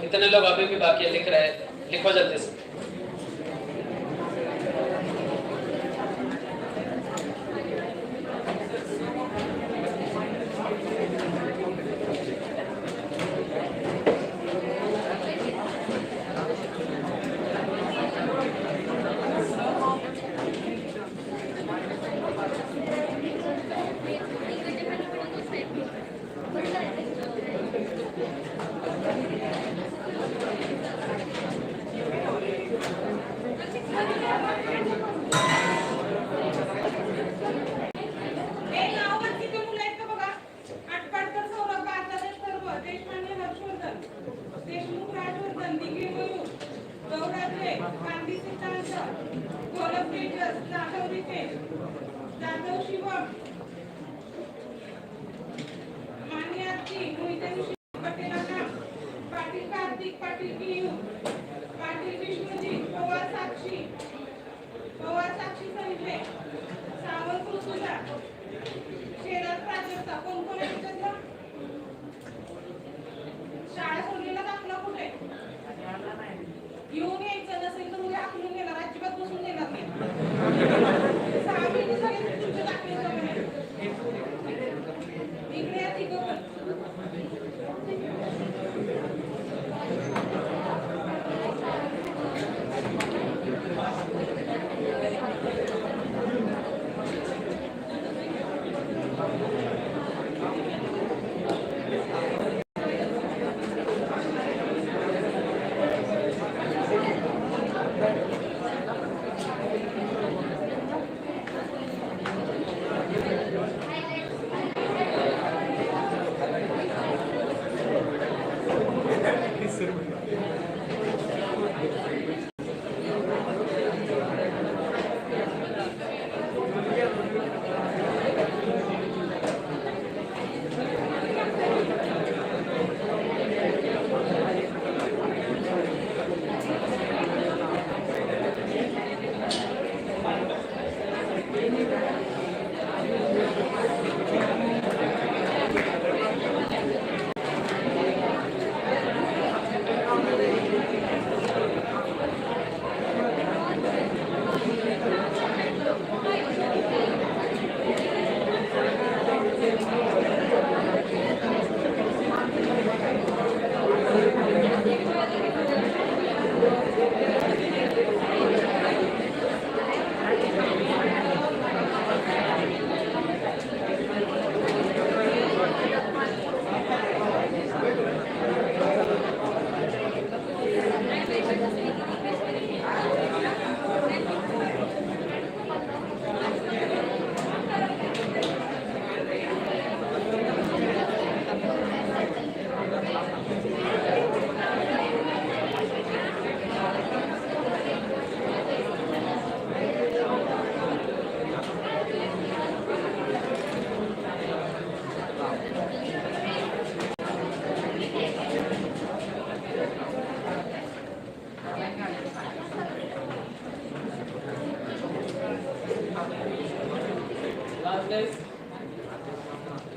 कितने लोग अभी भी बाकी लिख रहे हैं? लिखो जल्दी से।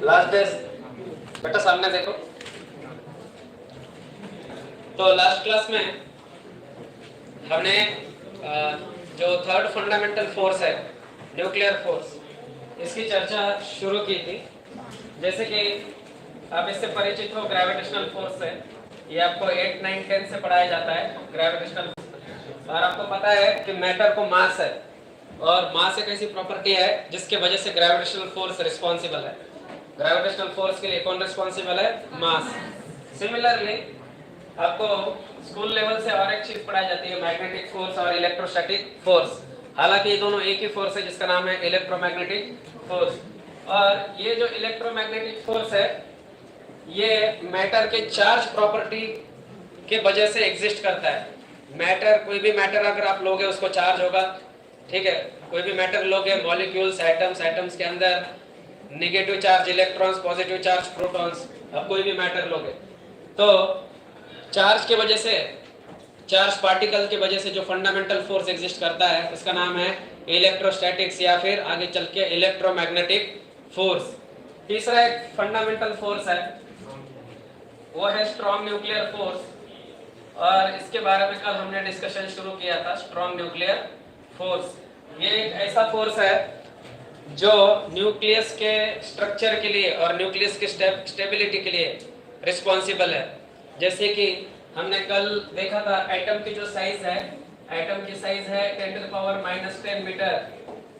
लास्ट डेज बेटा सामने देखो। तो लास्ट क्लास में हमने जो थर्ड फंडामेंटल फोर्स है न्यूक्लियर फोर्स, इसकी चर्चा शुरू की थी। जैसे कि आप इससे परिचित हो ग्रेविटेशनल फोर्स से, ये आपको 8, 9, 10 से पढ़ाया जाता है ग्रेविटेशनल। और आपको पता है कि मैटर को मास है, और मास एक ऐसी प्रॉपर्टी है जिसके वजह से ग्रेविटेशनल फोर्स रिस्पॉन्सिबल है। ग्रेविटेशनल फोर्स के लिए कौन रिस्पॉन्सिबल है? मास। सिमिलरली आपको स्कूल लेवल से और एक चीज पढ़ाई जाती है, मैग्नेटिक फोर्स और इलेक्ट्रोस्टैटिक फोर्स। हालांकि ये दोनों एक ही फोर्स है जिसका नाम है इलेक्ट्रोमैग्नेटिक फोर्स। और ये जो इलेक्ट्रोमैग्नेटिक फोर्स है ये मैटर के चार्ज प्रॉपर्टी के वजह से एग्जिस्ट करता है। मैटर, कोई भी मैटर अगर आप लोगे उसको चार्ज होगा, ठीक है। कोई भी मैटर लोगे, मॉलिक्यूल्स, एटम्स, एटम्स के अंदर negative charge electrons, positive charge protons. अब कोई भी मैटर लोगे तो चार्ज के वजह से, चार्ज पार्टिकल की वजह से जो फंडामेंटल फोर्स एग्जिस्ट करता है उसका नाम है इलेक्ट्रोस्टैटिक्स, या फिर आगे चल के इलेक्ट्रोमैग्नेटिक फोर्स। तीसरा एक फंडामेंटल फोर्स है, वो है स्ट्रॉन्ग न्यूक्लियर फोर्स। और इसके बारे में कल हमने डिस्कशन शुरू किया था, स्ट्रॉन्ग न्यूक्लियर फोर्स। ये एक ऐसा फोर्स है जो न्यूक्लियस के स्ट्रक्चर के लिए और न्यूक्लियस की स्टेबिलिटी के लिए रिस्पॉन्सिबल है। जैसे कि हमने कल देखा था एटम की जो साइज है, एटम की साइज है 10⁻⁻10 मीटर,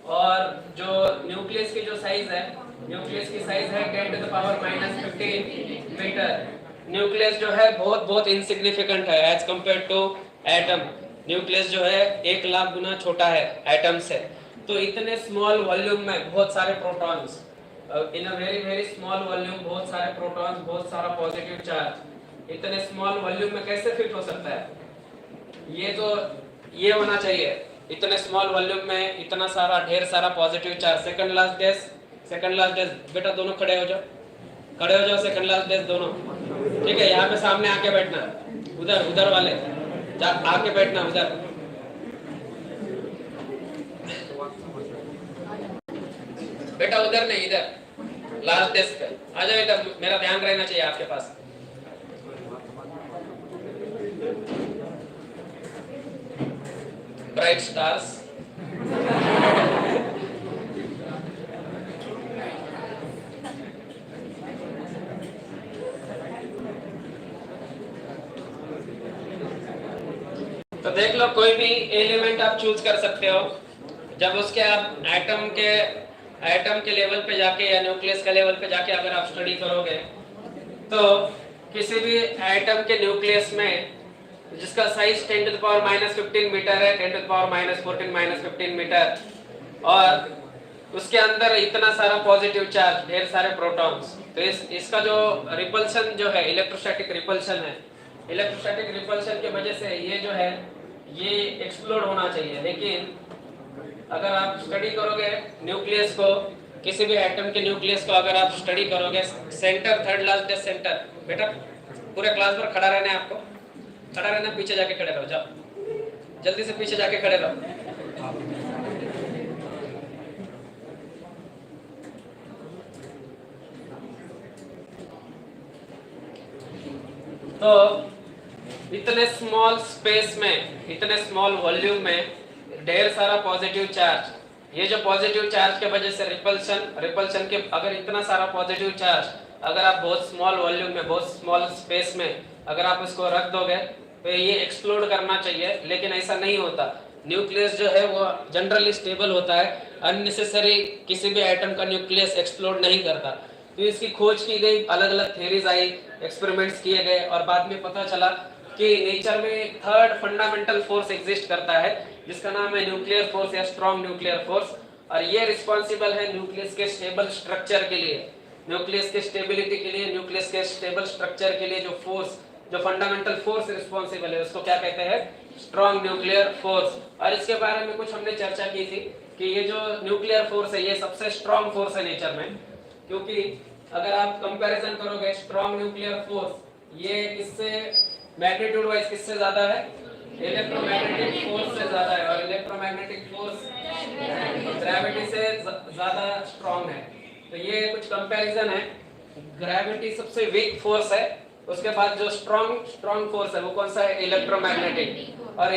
और जो न्यूक्लियस की जो साइज है, न्यूक्लियस की साइज है 10⁻⁻15 मीटर। न्यूक्लियस जो है बहुत इंसिग्निफिकेंट है as compared to atom. Nucleus जो है 1,00,000 गुना छोटा है एटम से। तो इतने स्मॉल वॉल्यूम में बहुत सारे protons, in a very small volume बहुत सारे प्रोटॉन्स, बहुत सारा पॉजिटिव चार्ज इतने स्मॉल वॉल्यूम में कैसे फिट हो सकता है? ये होना चाहिए, इतने स्मॉल वॉल्यूम में इतना सारा ढेर सारा positive charge. Second last days बेटा दोनों खड़े हो जाओ सेकंड लास्ट डेज दोनों, ठीक है? यहाँ पे सामने आके बैठना, उधर वाले आके बैठना उधर। बेटा उधर नहीं, इधर लास्ट डेस्क पे आ जाओ, इधर मेरा ध्यान रहना चाहिए आपके पास। ब्राइट स्टार्स, तो देख लो कोई भी एलिमेंट आप चूज कर सकते हो। जब उसके आप एटम के लेवल पे जाके या न्यूक्लियस के लेवल पे जाके अगर आप स्टडी करोगे, तो किसी भी एटम के न्यूक्लियस में जिसका साइज 10⁻⁻15 मीटर है, 10⁻⁻14⁻15 मीटर, और उसके अंदर इतना सारा पॉजिटिव चार्ज, ढेर सारे प्रोटॉन्स, तो इसका जो रिपल्शन जो है इलेक्ट्रोस्टैटिक रिपल्शन है, इलेक्ट्रोस्टैटिक रिपल्शन की वजह से ये जो है ये एक्सप्लोड होना चाहिए। लेकिन अगर आप स्टडी करोगे न्यूक्लियस को, किसी भी एटम के न्यूक्लियस को अगर आप स्टडी करोगे, centre third last desk centre, बेटा पूरे क्लास पर खड़ा रहना है आपको, खड़ा रहना, पीछे जाके खड़े रहो, जाओ जल्दी से पीछे जाके खड़े रहो। तो इतने स्मॉल स्पेस में, इतने स्मॉल वॉल्यूम में ढेर सारा पॉजिटिव चार्ज, ये जो पॉजिटिव चार्ज के वजह से रिपल्शन के, अगर इतना सारा पॉजिटिव चार्ज अगर आप बहुत स्मॉल वॉल्यूम में, बहुत स्मॉल स्पेस में अगर आप इसको रख दोगे तो ये एक्सप्लोड करना चाहिए, लेकिन ऐसा नहीं होता। न्यूक्लियस जो है वो जनरली स्टेबल होता है, अननेसेसरी किसी भी एटम का न्यूक्लियस एक्सप्लोड नहीं करता। तो इसकी खोज की गई, अलग अलग थ्योरीज आई, एक्सपेरिमेंट्स किए गए, और बाद में पता चला कि नेचर में थर्ड फंडामेंटल फोर्स एग्जिस्ट करता है जिसका नाम है न्यूक्लियर फोर्स या स्ट्रॉन्ग न्यूक्लियर फोर्स, और ये रिस्पॉन्सिबल है न्यूक्लियस के स्टेबल स्ट्रक्चर के लिए, न्यूक्लियस के स्टेबिलिटी के लिए, न्यूक्लियस के स्टेबल स्ट्रक्चर के लिए जो फोर्स, जो फंडामेंटल फोर्स रिस्पॉन्सिबल है उसको क्या कहते हैं? Strong nuclear force. और इसके बारे में कुछ हमने चर्चा की थी कि ये जो न्यूक्लियर फोर्स है ये सबसे स्ट्रॉन्ग फोर्स है नेचर में, क्योंकि अगर आप कंपैरिजन करोगे स्ट्रॉन्ग न्यूक्लियर फोर्स ये किससे मैग्नीट्यूड वाइज किससे ज्यादा है? इलेक्ट्रोमैग्नेटिक फोर्स से ज्यादा है, और इलेक्ट्रोमैग्नेटिक फोर्स ग्रेविटी से ज्यादा स्ट्रॉन्ग है। तो ये कुछ कंपैरिजन है। ग्रेविटी सबसे वीक फोर्स है, उसके बाद जो स्ट्रॉन्ग फोर्स है वो कौन सा है? इलेक्ट्रोमैग्नेटिक। और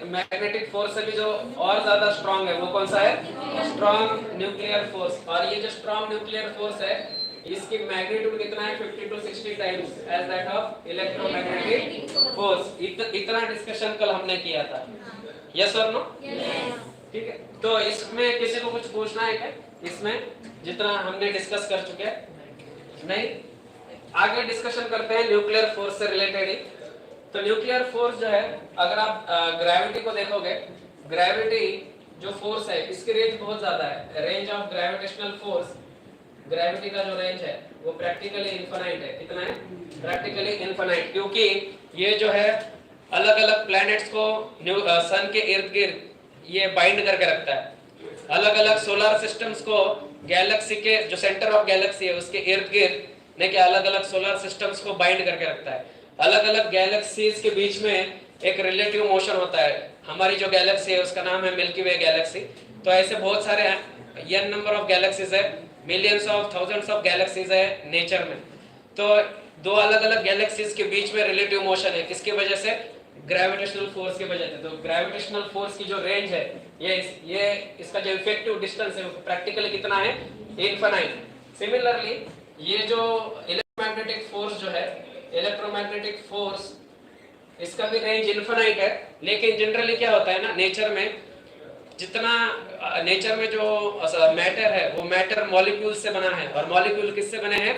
मैग्नेटिक फोर्स से भी जो और ज्यादा स्ट्रॉन्ग है वो कौन सा है? Strong nuclear force. और ये जो स्ट्रॉन्ग न्यूक्लियर फोर्स है इसकी मैग्नीट्यूड कितना है? 50 to 60 times as that of electromagnetic force. इतना डिस्कशन कल हमने किया था, यस और नो? ठीक है, तो इसमें किसी को कुछ पूछना है क्या? इसमें जितना हमने डिस्कस कर चुके हैं नहीं? आगे डिस्कशन करते हैं न्यूक्लियर फोर्स से रिलेटेड ही। तो न्यूक्लियर फोर्स जो है, अगर आप ग्रेविटी को देखोगे, ग्रेविटी जो फोर्स है इसकी रेंज बहुत ज्यादा है। Range of gravitational force, gravity का जो रेंज है वो प्रैक्टिकली इनफाइनाइट है। कितना है? प्रैक्टिकली इनफाइनाइट, क्योंकि ये जो है अलग अलग प्लैनेट्स को सन के इर्द गिर्द ये बाइंड करके रखता है। अलग अलग सोलर सिस्टम्स को गैलेक्सी के जो सेंटर ऑफ गैलेक्सी है उसके इर्द गिर्द ने के अलग अलग सोलर सिस्टम्स को बाइंड करके रखता है। अलग अलग गैलेक्सीज के बीच में एक रिलेटिव मोशन होता है। हमारी जो गैलेक्सी है उसका नाम है मिल्की वे गैलेक्सी। तो ऐसे बहुत सारे n नंबर ऑफ गैलेक्सीज है, millions of thousands of galaxies है नेचर में। तो दो अलग अलग गैलेक्सीज के बीच में रिलेटिव मोशन है, किसकी वजह से? ग्रेविटेशनल फोर्स की वजह से। तो ग्रेविटेशनल फोर्स की जो रेंज है, ये इसका जो इफेक्टिव डिस्टेंस है प्रैक्टिकली कितना है? इनफाइनाइट। सिमिलरली ये जो इलेक्ट्रोमैग्नेटिक फोर्स जो है, इलेक्ट्रोमैग्नेटिक फोर्स, इसका भी रेंज इनफाइनाइट है। लेकिन जनरली क्या होता है ना, नेचर में जितना नेचर में जो मैटर है वो मैटर मॉलिक्यूल से बना है, और मॉलिक्यूल किससे बने हैं?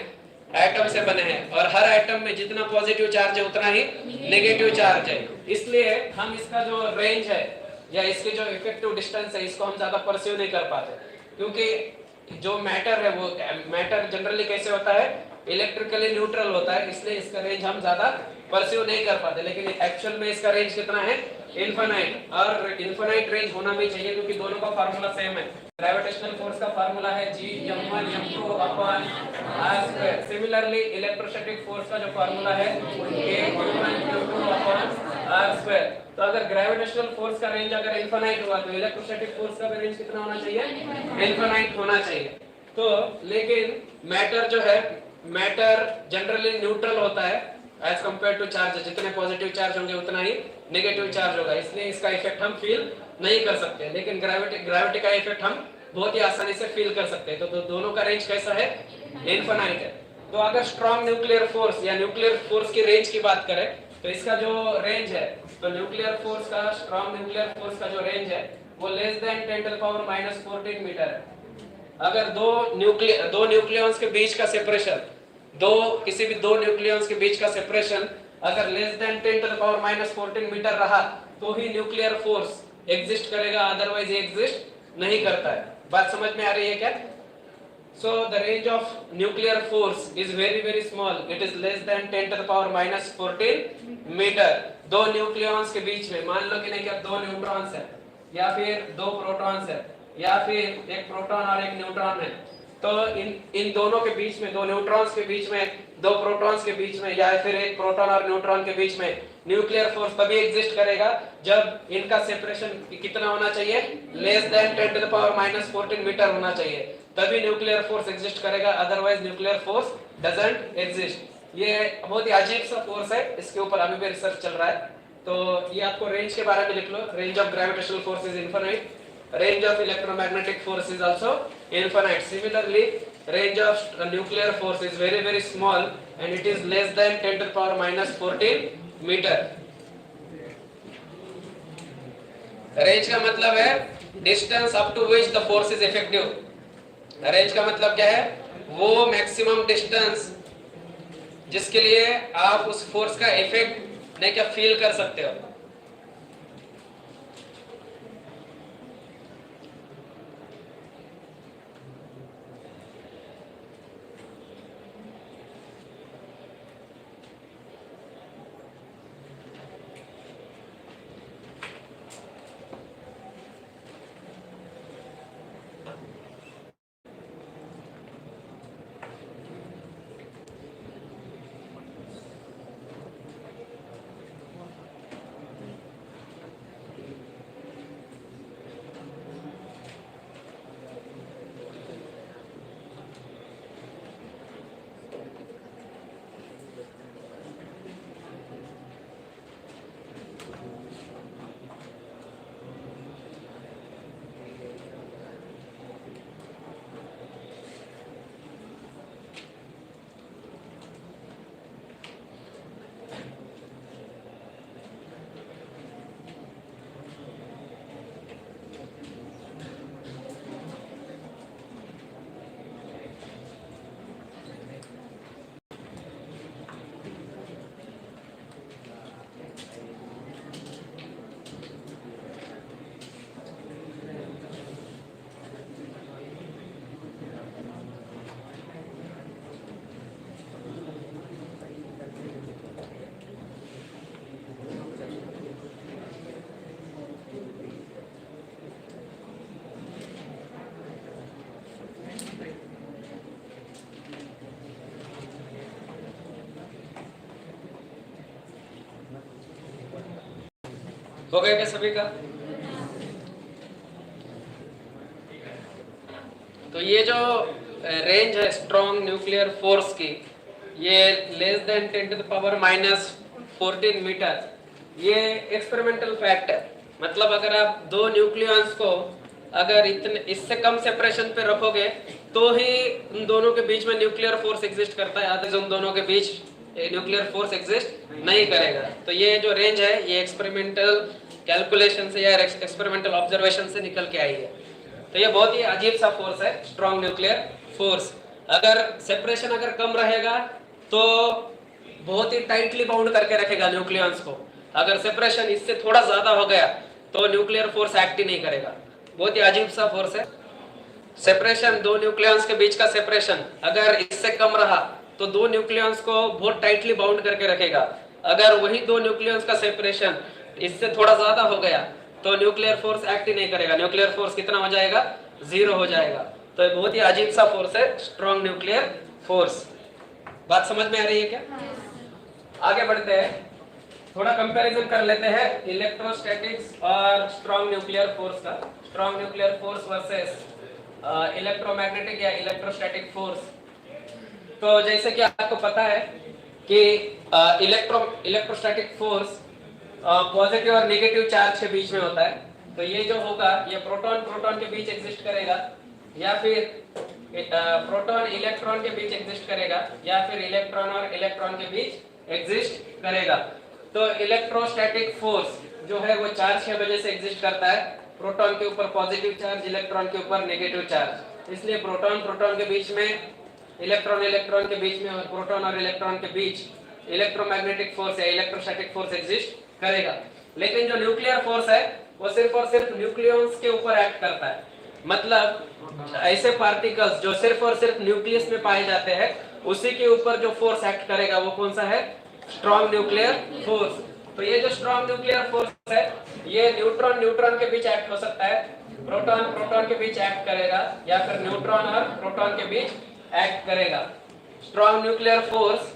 एटम से बने हैं। और हर एटम में जितना पॉजिटिव चार्ज है उतना ही नेगेटिव चार्ज है। इसलिए हम इसका जो रेंज है या इसके जो इफेक्टिव डिस्टेंस है, इसको हम ज्यादा परसीव नहीं कर पाते, क्योंकि जो मैटर है वो मैटर जनरली कैसे होता है? इलेक्ट्रिकली न्यूट्रल होता है, इसलिए इसका रेंज हम ज्यादा परसीव नहीं कर पाते। लेकिन एक्चुअल में इसका रेंज कितना है? इनफाइनाइट। और इनफाइनाइट रेंज होना भी चाहिए, क्योंकि दोनों का फार्मूला सेम है। ग्रेविटेशनल फोर्स का फार्मूला है G(m1m2)/r²। सिमिलरली इलेक्ट्रोस्टैटिक फोर्स का जो फार्मूला है K(m1m2)/r²। तो अगर ग्रेविटेशनल फोर्स का रेंज अगर इनफाइनाइट हुआ तो इलेक्ट्रोस्टैटिक फोर्स का रेंज कितना होना चाहिए? इनफाइनाइट होना चाहिए। तो लेकिन मैटर जो है, मैटर जनरली न्यूट्रल होता है एज कंपेयर टू चार्ज। जितने पॉजिटिव चार्ज होंगे उतना ही नेगेटिव चार्ज होगा, इसलिए इसका इफेक्ट हम फील नहीं कर सकते। लेकिन ग्रेविटी का इफेक्ट हम बहुत ही आसानी से फील कर सकते हैं। तो दोनों का रेंज कैसा है? इनफाइनाइट है। तो अगर स्ट्रॉन्ग न्यूक्लियर फोर्स या न्यूक्लियर फोर्स की रेंज की बात करें तो इसका जो रेंज है, तो न्यूक्लियर फोर्स का, स्ट्रॉन्ग न्यूक्लियर फोर्स का जो रेंज है वो लेस देन 10⁻⁻14 मीटर है। अगर दो न्यूक्लियॉन्स के बीच का सेपरेशन, किसी भी दो न्यूक्लियॉन्स के बीच का सेपरेशन अगर लेस देन 10⁻⁻14 मीटर रहा तो ही न्यूक्लियर फोर्स एग्जिस्ट करेगा, अदरवाइज एग्जिस्ट नहीं करता है। बात समझ में आ रही है क्या? So the range of nuclear force is very very small. It is less than 10⁻⁻14 metre. दो न्यूक्लियॉन्स के बीच में, मान लो कि नहीं क्या, दो न्यूट्रॉन्स है या फिर दो प्रोटॉन्स है या फिर एक प्रोटॉन और एक न्यूट्रॉन है, तो इन दोनों के बीच में, दो न्यूट्रॉन्स के बीच में, दो प्रोटॉन्स के बीच में, या फिर एक प्रोटॉन और न्यूट्रॉन के बीच में न्यूक्लियर फोर्स तभी एग्जिस्ट करेगा जब इनका सेपरेशन कितना होना चाहिए? लेस देन 10⁻⁻14 मीटर होना चाहिए, तभी न्यूक्लियर फोर्स एग्जिस्ट करेगा, otherwise nuclear force doesn't exist. ये बहुत ही अजीब सा फोर्स है, इसके ऊपर अभी भी रिसर्च चल रहा है। तो ये आपको रेंज के बारे में लिख लो। Range of gravitational force is infinite, range of electromagnetic force is also infinite. Similarly, range of nuclear force is very very small and it is less than 10⁻⁻14 meter. Range का मतलब है distance up to which the force is effective. Range का मतलब क्या है? वो maximum distance जिसके लिए आप उस फोर्स का इफेक्ट नहीं क्या फील कर सकते हो। हो गया क्या सभी का? तो ये जो रेंज है स्ट्रॉन्ग न्यूक्लियर फोर्स की, ये less than 10 to the power minus 14 metre, ये एक्सपेरिमेंटल फैक्ट है। मतलब अगर आप दो न्यूक्लियॉन्स को अगर इतने इससे कम सेपरेशन पे रखोगे तो ही उन दोनों के बीच में न्यूक्लियर फोर्स एग्जिस्ट करता है, अदरवाइज उन दोनों के बीच न्यूक्लियर फोर्स एग्जिस्ट नहीं करेगा। तो ये जो रेंज है ये एक्सपेरिमेंटल कैलकुलेशन से या एक्सपेरिमेंटल ऑब्जर्वेशन से निकल के आई है। तो ये बहुत ही अजीब सा फोर्स है स्ट्रॉन्ग न्यूक्लियर फोर्स। अगर सेपरेशन अगर कम रहेगा तो बहुत ही टाइटली बाउंड करके रखेगा न्यूक्लियॉन्स को। अगर सेपरेशन इससे थोड़ा ज्यादा हो गया तो न्यूक्लियर फोर्स एक्ट ही नहीं करेगा। बहुत ही अजीब सा फोर्स है। सेपरेशन, दो न्यूक्लियॉन्स के बीच का सेपरेशन अगर इससे कम रहा तो दो न्यूक्लियॉन्स को बहुत टाइटली बाउंड करके रखेगा। अगर वही दो न्यूक्लियॉन्स का सेपरेशन इससे थोड़ा ज्यादा हो गया तो न्यूक्लियर फोर्स एक्ट ही नहीं करेगा। न्यूक्लियर फोर्स कितना हो जाएगा? 0 हो जाएगा। तो ये बहुत ही अजीब सा फोर्स है स्ट्रॉन्ग न्यूक्लियर फोर्स। बात समझ में आ रही है क्या? आगे बढ़ते हैं, थोड़ा कंपैरिजन कर लेते हैं इलेक्ट्रोस्टैटिक्स और स्ट्रॉन्ग न्यूक्लियर फोर्स का। Strong nuclear force versus electromagnetic या इलेक्ट्रोस्टैटिक फोर्स। तो जैसे कि आपको पता है कि इलेक्ट्रोस्टैटिक फोर्स पॉजिटिव और नेगेटिव चार्ज के बीच में होता है। तो ये जो होगा ये प्रोटॉन प्रोटॉन के बीच एग्जिस्ट करेगा, या फिर प्रोटॉन इलेक्ट्रॉन के बीच एग्जिस्ट करेगा, या फिर इलेक्ट्रॉन और इलेक्ट्रॉन के बीच एग्जिस्ट करेगा। तो इलेक्ट्रोस्टैटिक फोर्स जो है वो चार्ज की वजह से एग्जिस्ट करता है। प्रोटॉन के ऊपर पॉजिटिव चार्ज, इलेक्ट्रॉन के ऊपर नेगेटिव चार्ज। इसलिए प्रोटॉन प्रोटॉन के बीच में, इलेक्ट्रॉन इलेक्ट्रॉन के बीच में और प्रोटॉन और इलेक्ट्रॉन के बीच इलेक्ट्रोमैग्नेटिक फोर्स या इलेक्ट्रोस्टैटिक फोर्स एग्जिस्ट करेगा। लेकिन जो न्यूक्लियर फोर्स है वो सिर्फ और सिर्फ न्यूक्लियॉन्स के ऊपर एक्ट करता है। मतलब ऐसे पार्टिकल्स जो सिर्फ और सिर्फ न्यूक्लियस में पाए जाते हैं उसी के ऊपर जो फोर्स एक्ट करेगा वो कौन सा है? Strong nuclear force. तो ये जो स्ट्रॉन्ग न्यूक्लियर फोर्स है ये न्यूट्रॉन न्यूट्रॉन के बीच एक्ट हो सकता है, प्रोटॉन प्रोटॉन के बीच एक्ट करेगा, या फिर न्यूट्रॉन और प्रोटॉन के बीच एक्ट करेगा। Strong nuclear force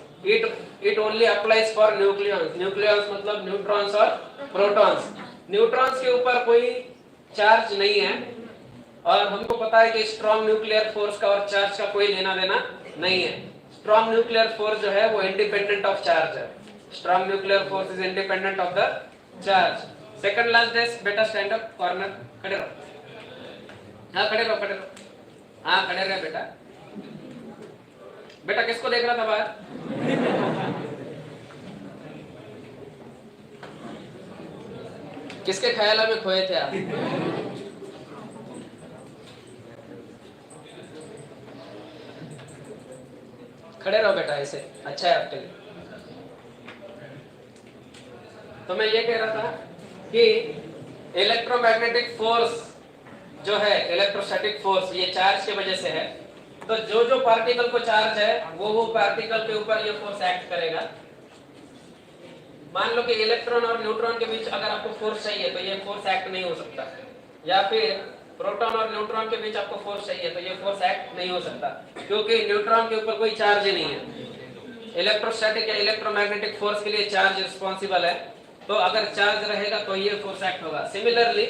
it only applies for nucleons। nucleons मतलब न्यूट्रॉन्स और प्रोटॉन्स। न्यूट्रॉन्स के ऊपर कोई चार्ज नहीं है और हमको पता है कि स्ट्रॉन्ग न्यूक्लियर फोर्स का और चार्ज का कोई लेना देना नहीं है। स्ट्रॉन्ग न्यूक्लियर फोर्स जो है वो इंडिपेंडेंट ऑफ चार्ज है। Strong nuclear force is independent of the charge. Second last desk, बेटा स्टैंड अप, कॉर्नर खड़े रहो। हाँ खड़े रहो, खड़े रहो। हाँ खड़े रहे बेटा। बेटा किसको देख रहा था बाहर? किसके ख्यालों में खोए थे आप? खड़े रहो बेटा, ऐसे अच्छा है आपके लिए। तो मैं ये कह रहा था कि इलेक्ट्रोमैग्नेटिक फोर्स जो है, इलेक्ट्रोस्टैटिक फोर्स, ये चार्ज की वजह से है। तो जो जो पार्टिकल को चार्ज है वो पार्टिकल के ऊपर ये फोर्स एक्ट करेगा। मान लो कि इलेक्ट्रॉन और न्यूट्रॉन के बीच अगर आपको फोर्स चाहिए तो ये फोर्स एक्ट नहीं हो सकता, या फिर प्रोटॉन और न्यूट्रॉन के बीच आपको फोर्स चाहिए तो ये फोर्स एक्ट नहीं हो सकता, क्योंकि न्यूट्रॉन के ऊपर कोई चार्ज ही नहीं है। इलेक्ट्रोस्टैटिक या इलेक्ट्रोमैग्नेटिक फोर्स के लिए चार्ज रिस्पॉन्सिबल है, तो अगर चार्ज रहेगा तो ये फोर्स एक्ट होगा। सिमिलरली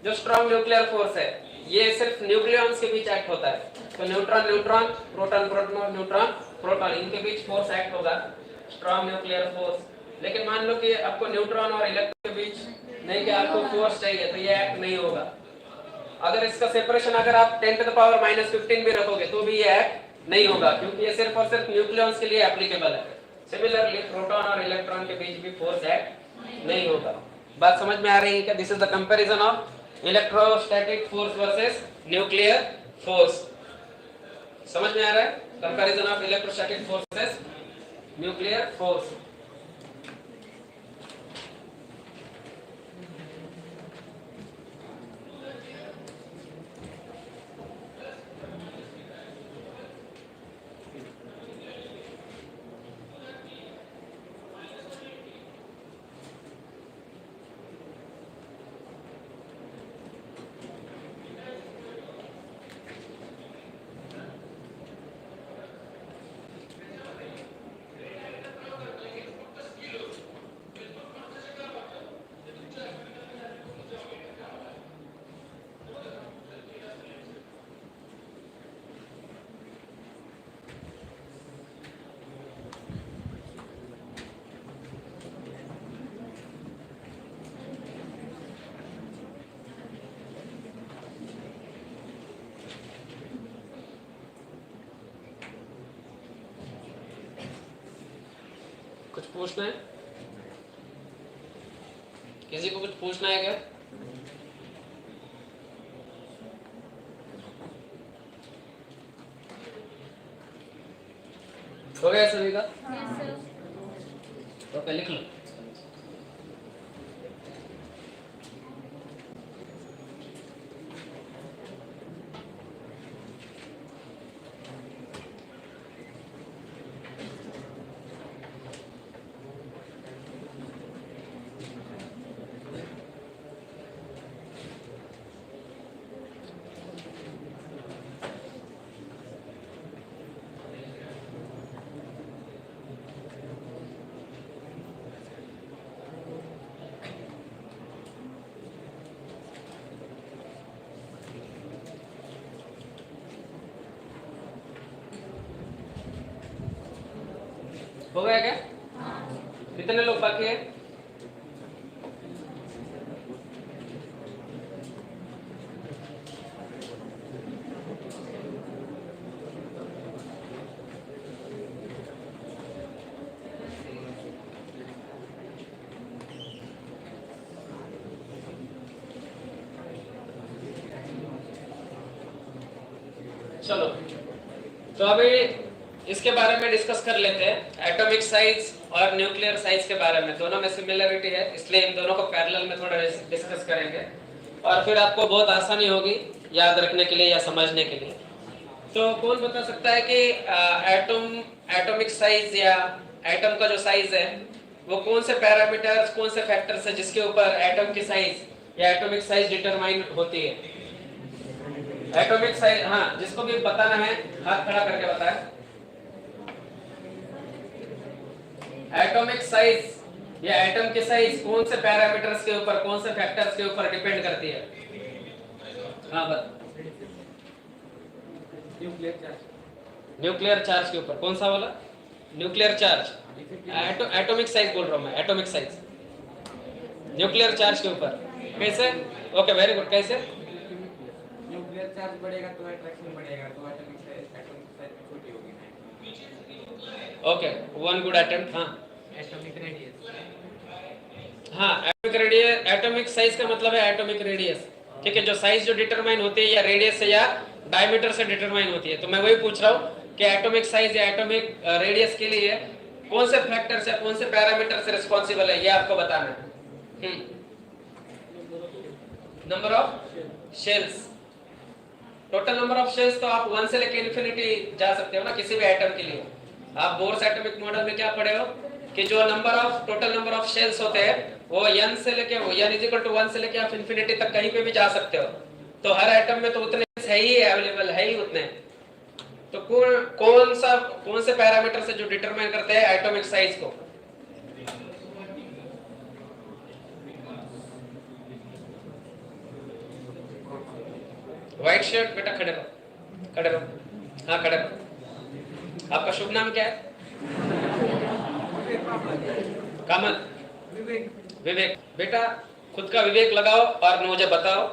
जो स्ट्रॉन्ग न्यूक्लियर फोर्स है ये सिर्फ न्यूक्लियॉन्स के बीच एक्ट होता है। तो neutron neutron, proton proton, neutron proton, इनके बीच फोर्स एक्ट होगा, स्ट्रॉन्ग न्यूक्लियर फोर्स। लेकिन मान लो कि आपको न्यूट्रॉन और इलेक्ट्रॉन के बीच नहीं, कि आपको फोर्स चाहिए, तो ये एक्ट नहीं होगा। अगर इसका सेपरेशन अगर आप 10 टू द पावर -15 भी रखोगे तो भी ये एक्ट नहीं होगा, क्योंकि ये सिर्फ और सिर्फ न्यूक्लियॉन्स के लिए एप्लीकेबल है। सिमिलरली प्रोटॉन और इलेक्ट्रॉन के बीच भी फोर्स एक्ट नहीं होगा। बात समझ में आ रही है क्या? This is the comparison of electrostatic force versus nuclear force. समझ में आ रहा है? Comparison of electrostatic force versus nuclear force. पूछना है? किसी को कुछ पूछना है क्या? हो गया सभी का? ओके, लिख लो। हो गया क्या? कितने लोग बाकी है? चलो, तो अभी इसके बारे में डिस्कस कर लेते हैं। एटॉमिक साइज और न्यूक्लियर साइज के बारे में, दोनों में सिमिलरिटी है, इसलिए इन दोनों को पैरेलल में थोड़ा डिस्कस करेंगे और फिर आपको बहुत आसानी होगी याद रखने के लिए या समझने के लिए। तो कौन बता सकता है कि एटॉमिक साइज या एटम का जो साइज है वो कौन से पैरामीटर्स, कौन से फैक्टर्स है जिसके ऊपर एटम की साइज या एटॉमिक साइज डिटरमाइन होती है? एटॉमिक साइज, हाँ, जिसको भी बताना है हाथ खड़ा करके बताएं। एटॉमिक साइज या एटम की साइज कौन से पैरामीटर्स के ऊपर, कौन से फैक्टर्स के ऊपर डिपेंड करती है? हाँ बता। न्यूक्लियर चार्ज के ऊपर। कौन सा वाला? Nuclear charge. एटॉमिक साइज बोल रहा हूँ मैं, एटॉमिक साइज न्यूक्लियर चार्ज के ऊपर। कैसे? Okay, very good. कैसे? न्यूक्लियर चार्ज बढ़ेगा तो अट्रैक्शन बढ़ेगा, तो एटॉमिक साइज छोटी होगी। Okay, one good attempt. हाँ, एटॉमिक रेडियस। हाँ, एटॉमिक साइज का मतलब है एटॉमिक रेडियस। ठीक है, जो साइज जो डिटरमाइन होती है या रेडियस से या डायमीटर से डिटरमाइन होती है। तो मैं वही पूछ रहा हूँ कि एटॉमिक साइज या एटॉमिक रेडियस के लिए कौन से फैक्टर्स या कौन से पैरामीटर से रिस्पॉन्सिबल है, ये आपको बताना है। Number of shells. Total number of shells तो आप 1 से लेकर इन्फिनिटी जा सकते हो ना किसी भी एटम के लिए। आप बोर्स एटॉमिक मॉडल में क्या पढ़े हो कि जो टोटल नंबर ऑफ शेल्स होते हैं वो n से लेके n = 1 से लेके आप इन्फिनिटी तक कहीं पे भी जा सकते हो। तो हर एटम में तो उतने है ही अवेलेबल है ही उतने। तो कौन से पैरामीटर से जो डिटरमाइन करते हैं एटॉमिक साइज को? व्हाइट शर्ट बेटा, खड़े रहो, खड़े रहो। हाँ, खड़े रहो। आपका शुभ नाम क्या है? कमल। विवेक। बेटा खुद का विवेक लगाओ और मुझे बताओ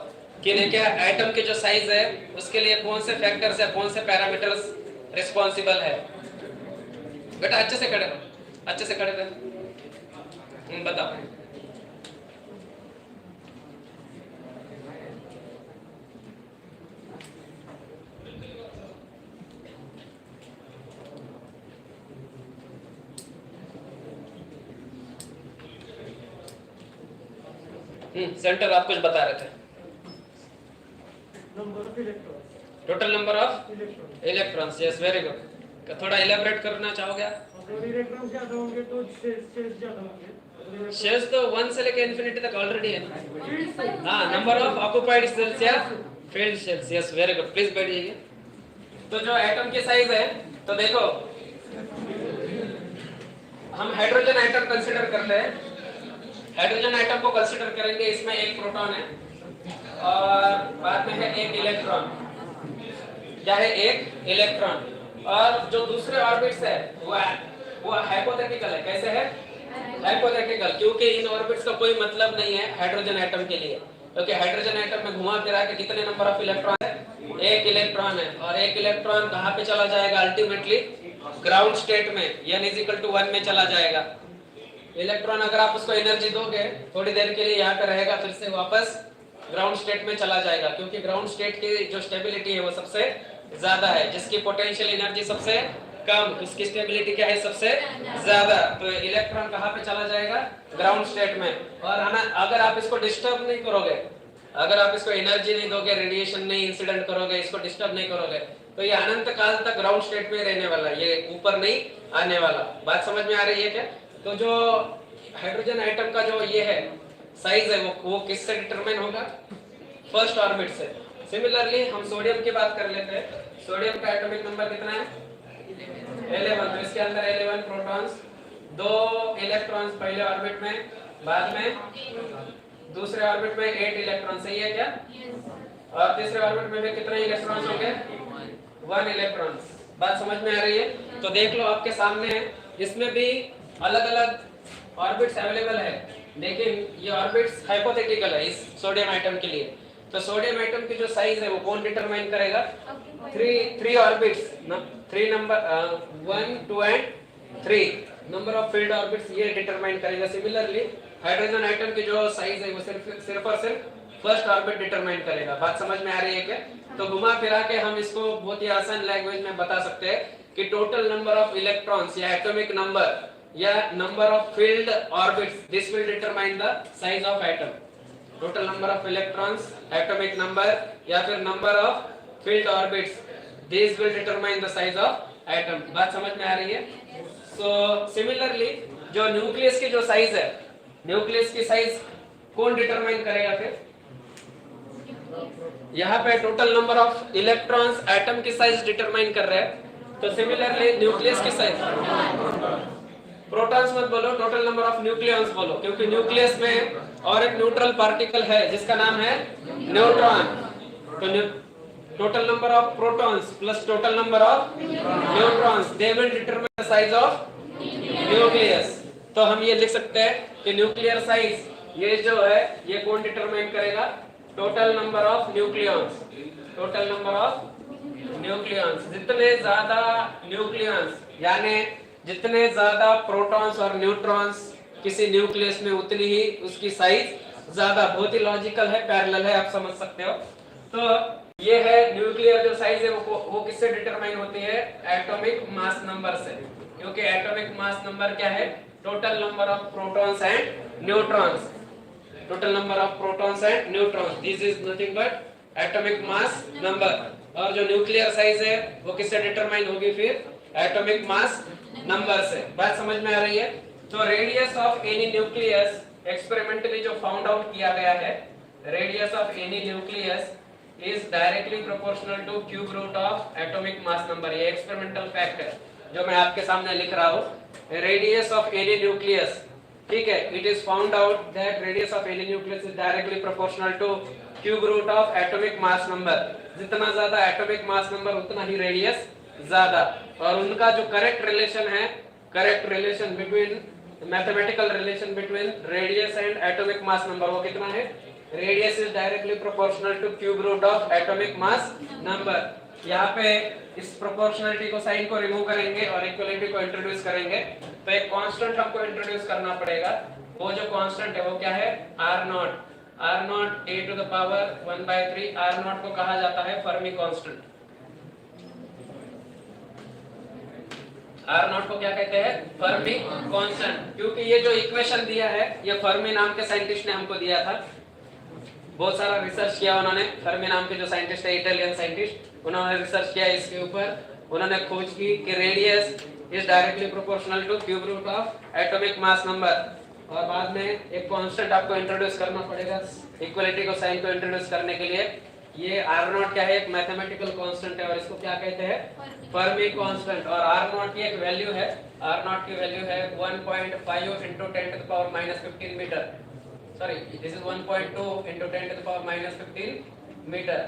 कि क्या एटम की जो साइज है उसके लिए कौन से फैक्टर्स या कौन से पैरामीटर्स रिस्पॉन्सिबल है? बेटा अच्छे से खड़े रहो, अच्छे से खड़े रहो। बताओ। सेंटर आप कुछ बता रहे थे। Total number of electrons. Yes, very good. थोड़ा इलेबोरेट करना चाहोगे आप? इलेक्ट्रॉन्स ज्यादा होंगे तो शेल्स ज्यादा होंगे। शेल्स तो 1 से लेकर इन्फिनिटी तक ऑलरेडी है ना। हाँ, नंबर ऑफ ऑक्युपाइड शेल्स या field shells. Yes, very good. Please बैठ जाइए। तो जो एटम की साइज है, तो देखो हम हाइड्रोजन एटम कंसीडर करते हैं। हाइड्रोजन एटम को कंसीडर करेंगे, इसमें एक प्रोटॉन है और बाद में है एक इलेक्ट्रॉन। क्या है? एक इलेक्ट्रॉन। और जो दूसरे ऑर्बिट्स है वो हाइपोथेटिकल है। कैसे है? हाइपोथेटिकल, क्योंकि इन ऑर्बिट्स का कोई मतलब नहीं है हाइड्रोजन एटम के लिए, क्योंकि हाइड्रोजन एटम में घुमा फिरा के कितने नंबर ऑफ इलेक्ट्रॉन है? एक इलेक्ट्रॉन है। और एक इलेक्ट्रॉन कहाँ पे चला जाएगा? अल्टीमेटली ग्राउंड स्टेट में n = 1 में चला जाएगा। इलेक्ट्रॉन अगर आप उसको एनर्जी दोगे थोड़ी देर के लिए यहाँ पे रहेगा, फिर से वापस ग्राउंड स्टेट में चला जाएगा, क्योंकि ग्राउंड स्टेट की जो स्टेबिलिटी है वो सबसे ज्यादा है, जिसकी पोटेंशियल एनर्जी सबसे कम, उसकी स्टेबिलिटी क्या है सबसे ज्यादा। तो इलेक्ट्रॉन कहाँ पे चला जाएगा, ग्राउंड स्टेट में। और अगर आप इसको डिस्टर्ब नहीं करोगे, अगर आप इसको एनर्जी नहीं दोगे, रेडिएशन नहीं इंसिडेंट करोगे, इसको डिस्टर्ब नहीं करोगे, तो ये अनंत काल तक ग्राउंड स्टेट में रहने वाला, ये ऊपर नहीं आने वाला। बात समझ में आ रही है क्या? तो जो हाइड्रोजन आइटम का जो ये है साइज है वो किससे डिटरमाइन होगा, फर्स्ट ऑर्बिट से। सिमिलरली हम सोडियम की बात कर लेते हैं। सोडियम का एटॉमिक नंबर कितना है, 11। तो इसके अंदर 11 प्रोटॉन्स, 2 इलेक्ट्रॉन्स पहले ऑर्बिट में, बाद में दूसरे ऑर्बिट में 8 इलेक्ट्रॉन, सही है क्या? और तीसरे ऑर्बिट में भी कितने इलेक्ट्रॉन्स होंगे, 1 इलेक्ट्रॉन। बात समझ में आ रही है? तो देख लो आपके सामने है, इसमें भी अलग अलग ऑर्बिट्स अवेलेबल है, लेकिन ये ऑर्बिट्स हाइपोथेटिकल है इस सोडियम आइटम के लिए। तो सोडियम आइटम की जो साइज है वो कौन डिटरमाइन करेगा, 3 orbits, 3 number 1 2 and 3 number of field orbits ये डिटरमाइन करेगा। सिमिलरली हाइड्रोजन आइटम की जो साइज है वो सिर्फ और सिर्फ फर्स्ट ऑर्बिट डिटरमाइन करेगा। बात समझ में आ रही है क्या? तो घुमा फिरा के हम इसको बहुत ही आसान लैंग्वेज में बता सकते हैं कि टोटल नंबर ऑफ इलेक्ट्रॉन्स या एटॉमिक नंबर या number of field orbits, this will determine the size of atom. Total number of electrons, atomic number या फिर number of field orbits, this will determine the size of atom. बात समझ में आ रही है? So similarly जो nucleus की जो साइज है, न्यूक्लियस की साइज कौन डिटरमाइन करेगा फिर? यहाँ पे total number of electrons atom की साइज डिटरमाइन कर रहे हैं। तो सिमिलरली न्यूक्लियस की साइज, प्रोटॉन्स मत बोलो, टोटल नंबर ऑफ न्यूक्लियॉन्स बोलो, क्योंकि न्यूक्लियस में और एक न्यूट्रल पार्टिकल है जिसका नाम है न्यूट्रॉन। तो total number of protons plus total number of neutrons, they will determine the size of nucleus. तो हम ये लिख सकते हैं कि न्यूक्लियर साइज ये जो है ये कौन डिटरमाइन करेगा, total number of nucleons. Total number of nucleons, जितने ज्यादा न्यूक्लियॉन्स यानी जितने ज्यादा प्रोटॉन्स और न्यूट्रॉन्स किसी न्यूक्लियस में उतनी ही उसकी साइज ज्यादा। बहुत ही लॉजिकल है, पैरेलल है, आप समझ सकते हो। तो ये है न्यूक्लियर जो साइज है वो किससे डिटरमाइन होती है, एटॉमिक मास नंबर से। क्योंकि एटॉमिक मास नंबर क्या है, total number of protons and neutrons. Total number of protons and neutrons, this is nothing but atomic mass number. और जो न्यूक्लियर साइज है वो किससे डिटरमाइन होगी फिर, एटॉमिक मास नंबर से। बात समझ में आ रही है? तो radius of any nucleus experimentally जो फाउंड आउट किया गया है, radius of any nucleus is directly proportional to cube root of atomic mass number. ये एक्सपेरिमेंटल फैक्ट है जो मैं आपके सामने लिख रहा हूँ। रेडियस ऑफ एनी न्यूक्लियस, ठीक है, it is found out that radius of any nucleus is directly proportional to cube root of atomic mass number. जितना ज्यादा एटॉमिक मास नंबर उतना ही रेडियस ज्यादा। और उनका जो करेक्ट रिलेशन है, correct relation between, mathematical relation between radius and atomic mass number, वो कितना है, radius is directly proportional to cube root of atomic mass number. यहाँ पे इस प्रोपोर्शनलिटी को, साइन को रिमूव करेंगे और इक्वलिटी को इंट्रोड्यूस करेंगे। तो एक कांस्टेंट हमको इंट्रोड्यूस करना पड़ेगा। वो जो कांस्टेंट है वो क्या है, R nought. R nought A to the power 1/3। R nought को कहा जाता है फर्मी कांस्टेंट। आर नॉट को क्या कहते हैं, फर्मी कांस्टेंट। क्योंकि ये जो इक्वेशन दिया है ये फर्मी नाम के साइंटिस्ट ने हमको दिया था। बहुत सारा रिसर्च किया उन्होंने। फर्मी नाम के जो साइंटिस्ट है, इटालियन साइंटिस्ट, उन्होंने रिसर्च किया इसके ऊपर। उन्होंने खोज की कि radius is directly proportional to cube root of atomic mass number. और बाद में एक कांस्टेंट आपको इंट्रोड्यूस करना पड़ेगा इक्वलिटी को, साइन को इंट्रोड्यूस करने के लिए। ये आर नॉट क्या है, एक मैथमेटिकल कांस्टेंट है और इसको क्या कहते हैं, फर्मी कांस्टेंट। और आर नॉट की एक वैल्यू है, आर नॉट की वैल्यू है 1.5 × 10⁻⁻15 metre. Sorry, this is 1.2 × 10⁻⁻15 meter.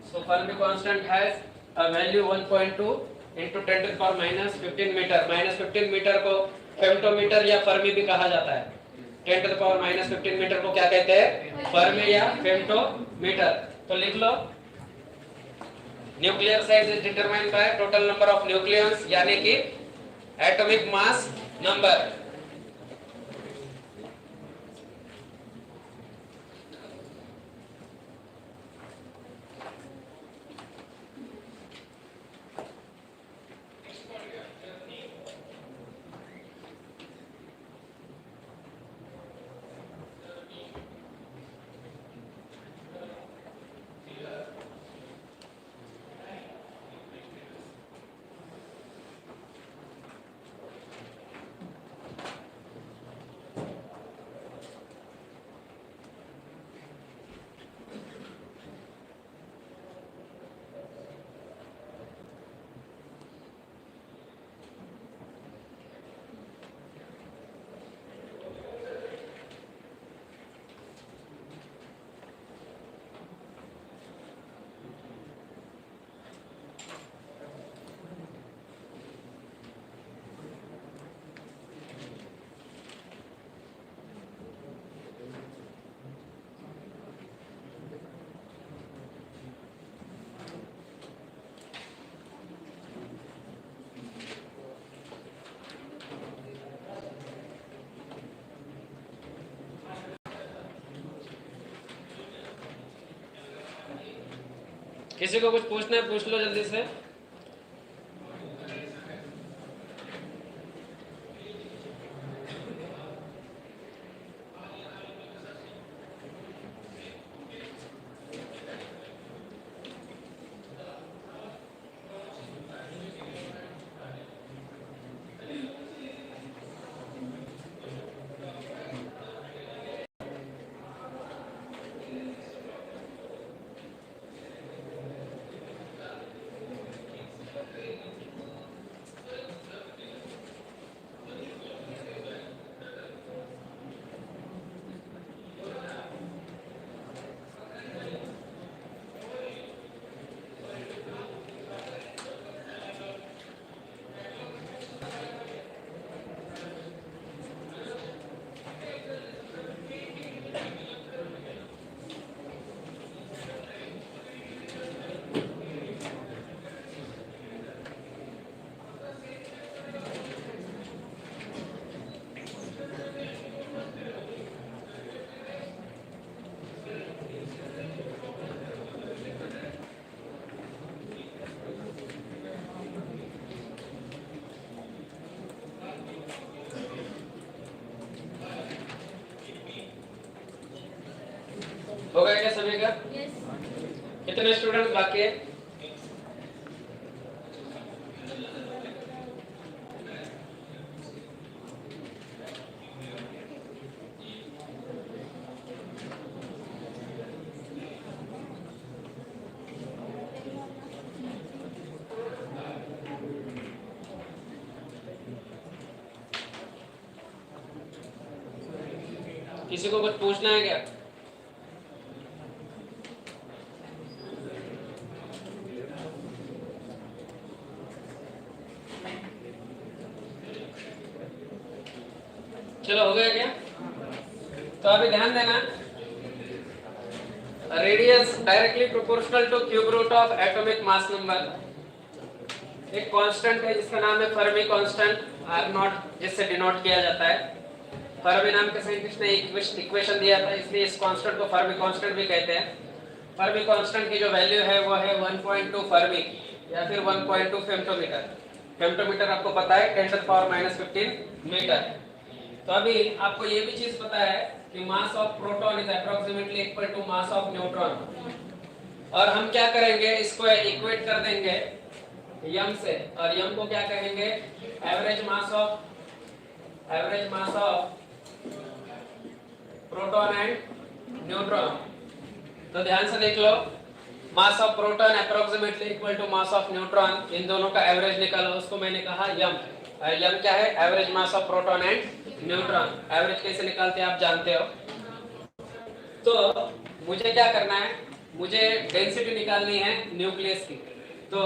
So Fermi constant has a value 1.2 × 10⁻⁻15 meter. -15 metre को फेम्टोमीटर या फर्मी भी कहा जाता है। 10⁻⁻15 मीटर को क्या कहते हैं, फर्मी या फेम्टोमीटर। तो लिख लो, nuclear size is determined by total number of nucleons, यानी कि एटॉमिक मास नंबर। किसी को कुछ पूछना है पूछ लो जल्दी से। हो गया क्या सभी का? कितने स्टूडेंट बाकी है? किसी को कुछ पूछना है क्या? चलो हो गया क्या? तो अभी ध्यान देना, radius directly proportional to cube root of atomic mass number. एक कांस्टेंट है जिसका नाम है फर्मी कांस्टेंट, आर नॉट, जिससे डिनोट किया जाता है। फर्मी नाम के साइंटिस्ट ने इक्वेशन दिया था, इसलिए इस कांस्टेंट को फर्मी कांस्टेंट भी कहते हैं। फर्मी कांस्टेंट की जो वैल्यू है वो है 1.2 फर्मी या फिर 1.2 फेम्टोमीटर। फेम्टोमीटर आपको पता है 10⁻⁻15 मीटर। तो अभी आपको ये भी चीज पता है कि mass of proton is approximately equal to mass of neutron. और हम क्या करेंगे, इसको इक्वेट कर देंगे यम से, और यम को क्या कहेंगे, average mass of proton and neutron. तो ध्यान से देख लो, mass of proton approximately equal to mass of neutron, इन दोनों का एवरेज निकालो, उसको मैंने कहा यम। यम क्या है, average mass of proton and neutron. Average कैसे निकालते हैं आप जानते हो। तो मुझे क्या करना है, मुझे डेंसिटी निकालनी है न्यूक्लियस की। तो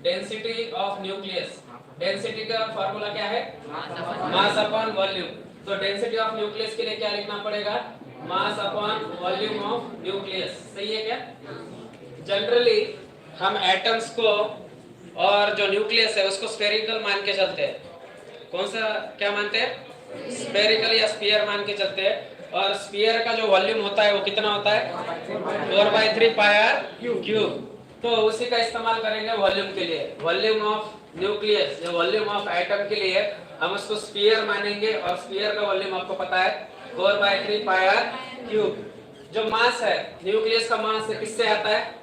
डेंसिटी ऑफ न्यूक्लियस, डेंसिटी का फार्मूला क्या है, मास अपॉन वॉल्यूम। तो डेंसिटी ऑफ न्यूक्लियस के लिए क्या लिखना पड़ेगा, मास अपॉन वॉल्यूम ऑफ न्यूक्लियस। सही है क्या? जनरली हम एटम्स को और जो न्यूक्लियस है उसको स्फेरिकल मान के चलते हैं। कौन सा क्या मानते हैं, स्फेरिकल या स्फीयर मान के चलते हैं। और स्फीयर का जो वॉल्यूम होता है वो कितना होता है, 4/3 पाई आर क्यूब। तो उसी का इस्तेमाल करेंगे वॉल्यूम के लिए। वॉल्यूम ऑफ न्यूक्लियस या वॉल्यूम ऑफ एटम के लिए हम उसको स्फीयर मानेंगे, और स्फीयर का वॉल्यूम आपको पता है 4/3 पाई आर क्यूब। जो मास है न्यूक्लियस का, मास किससे आता है,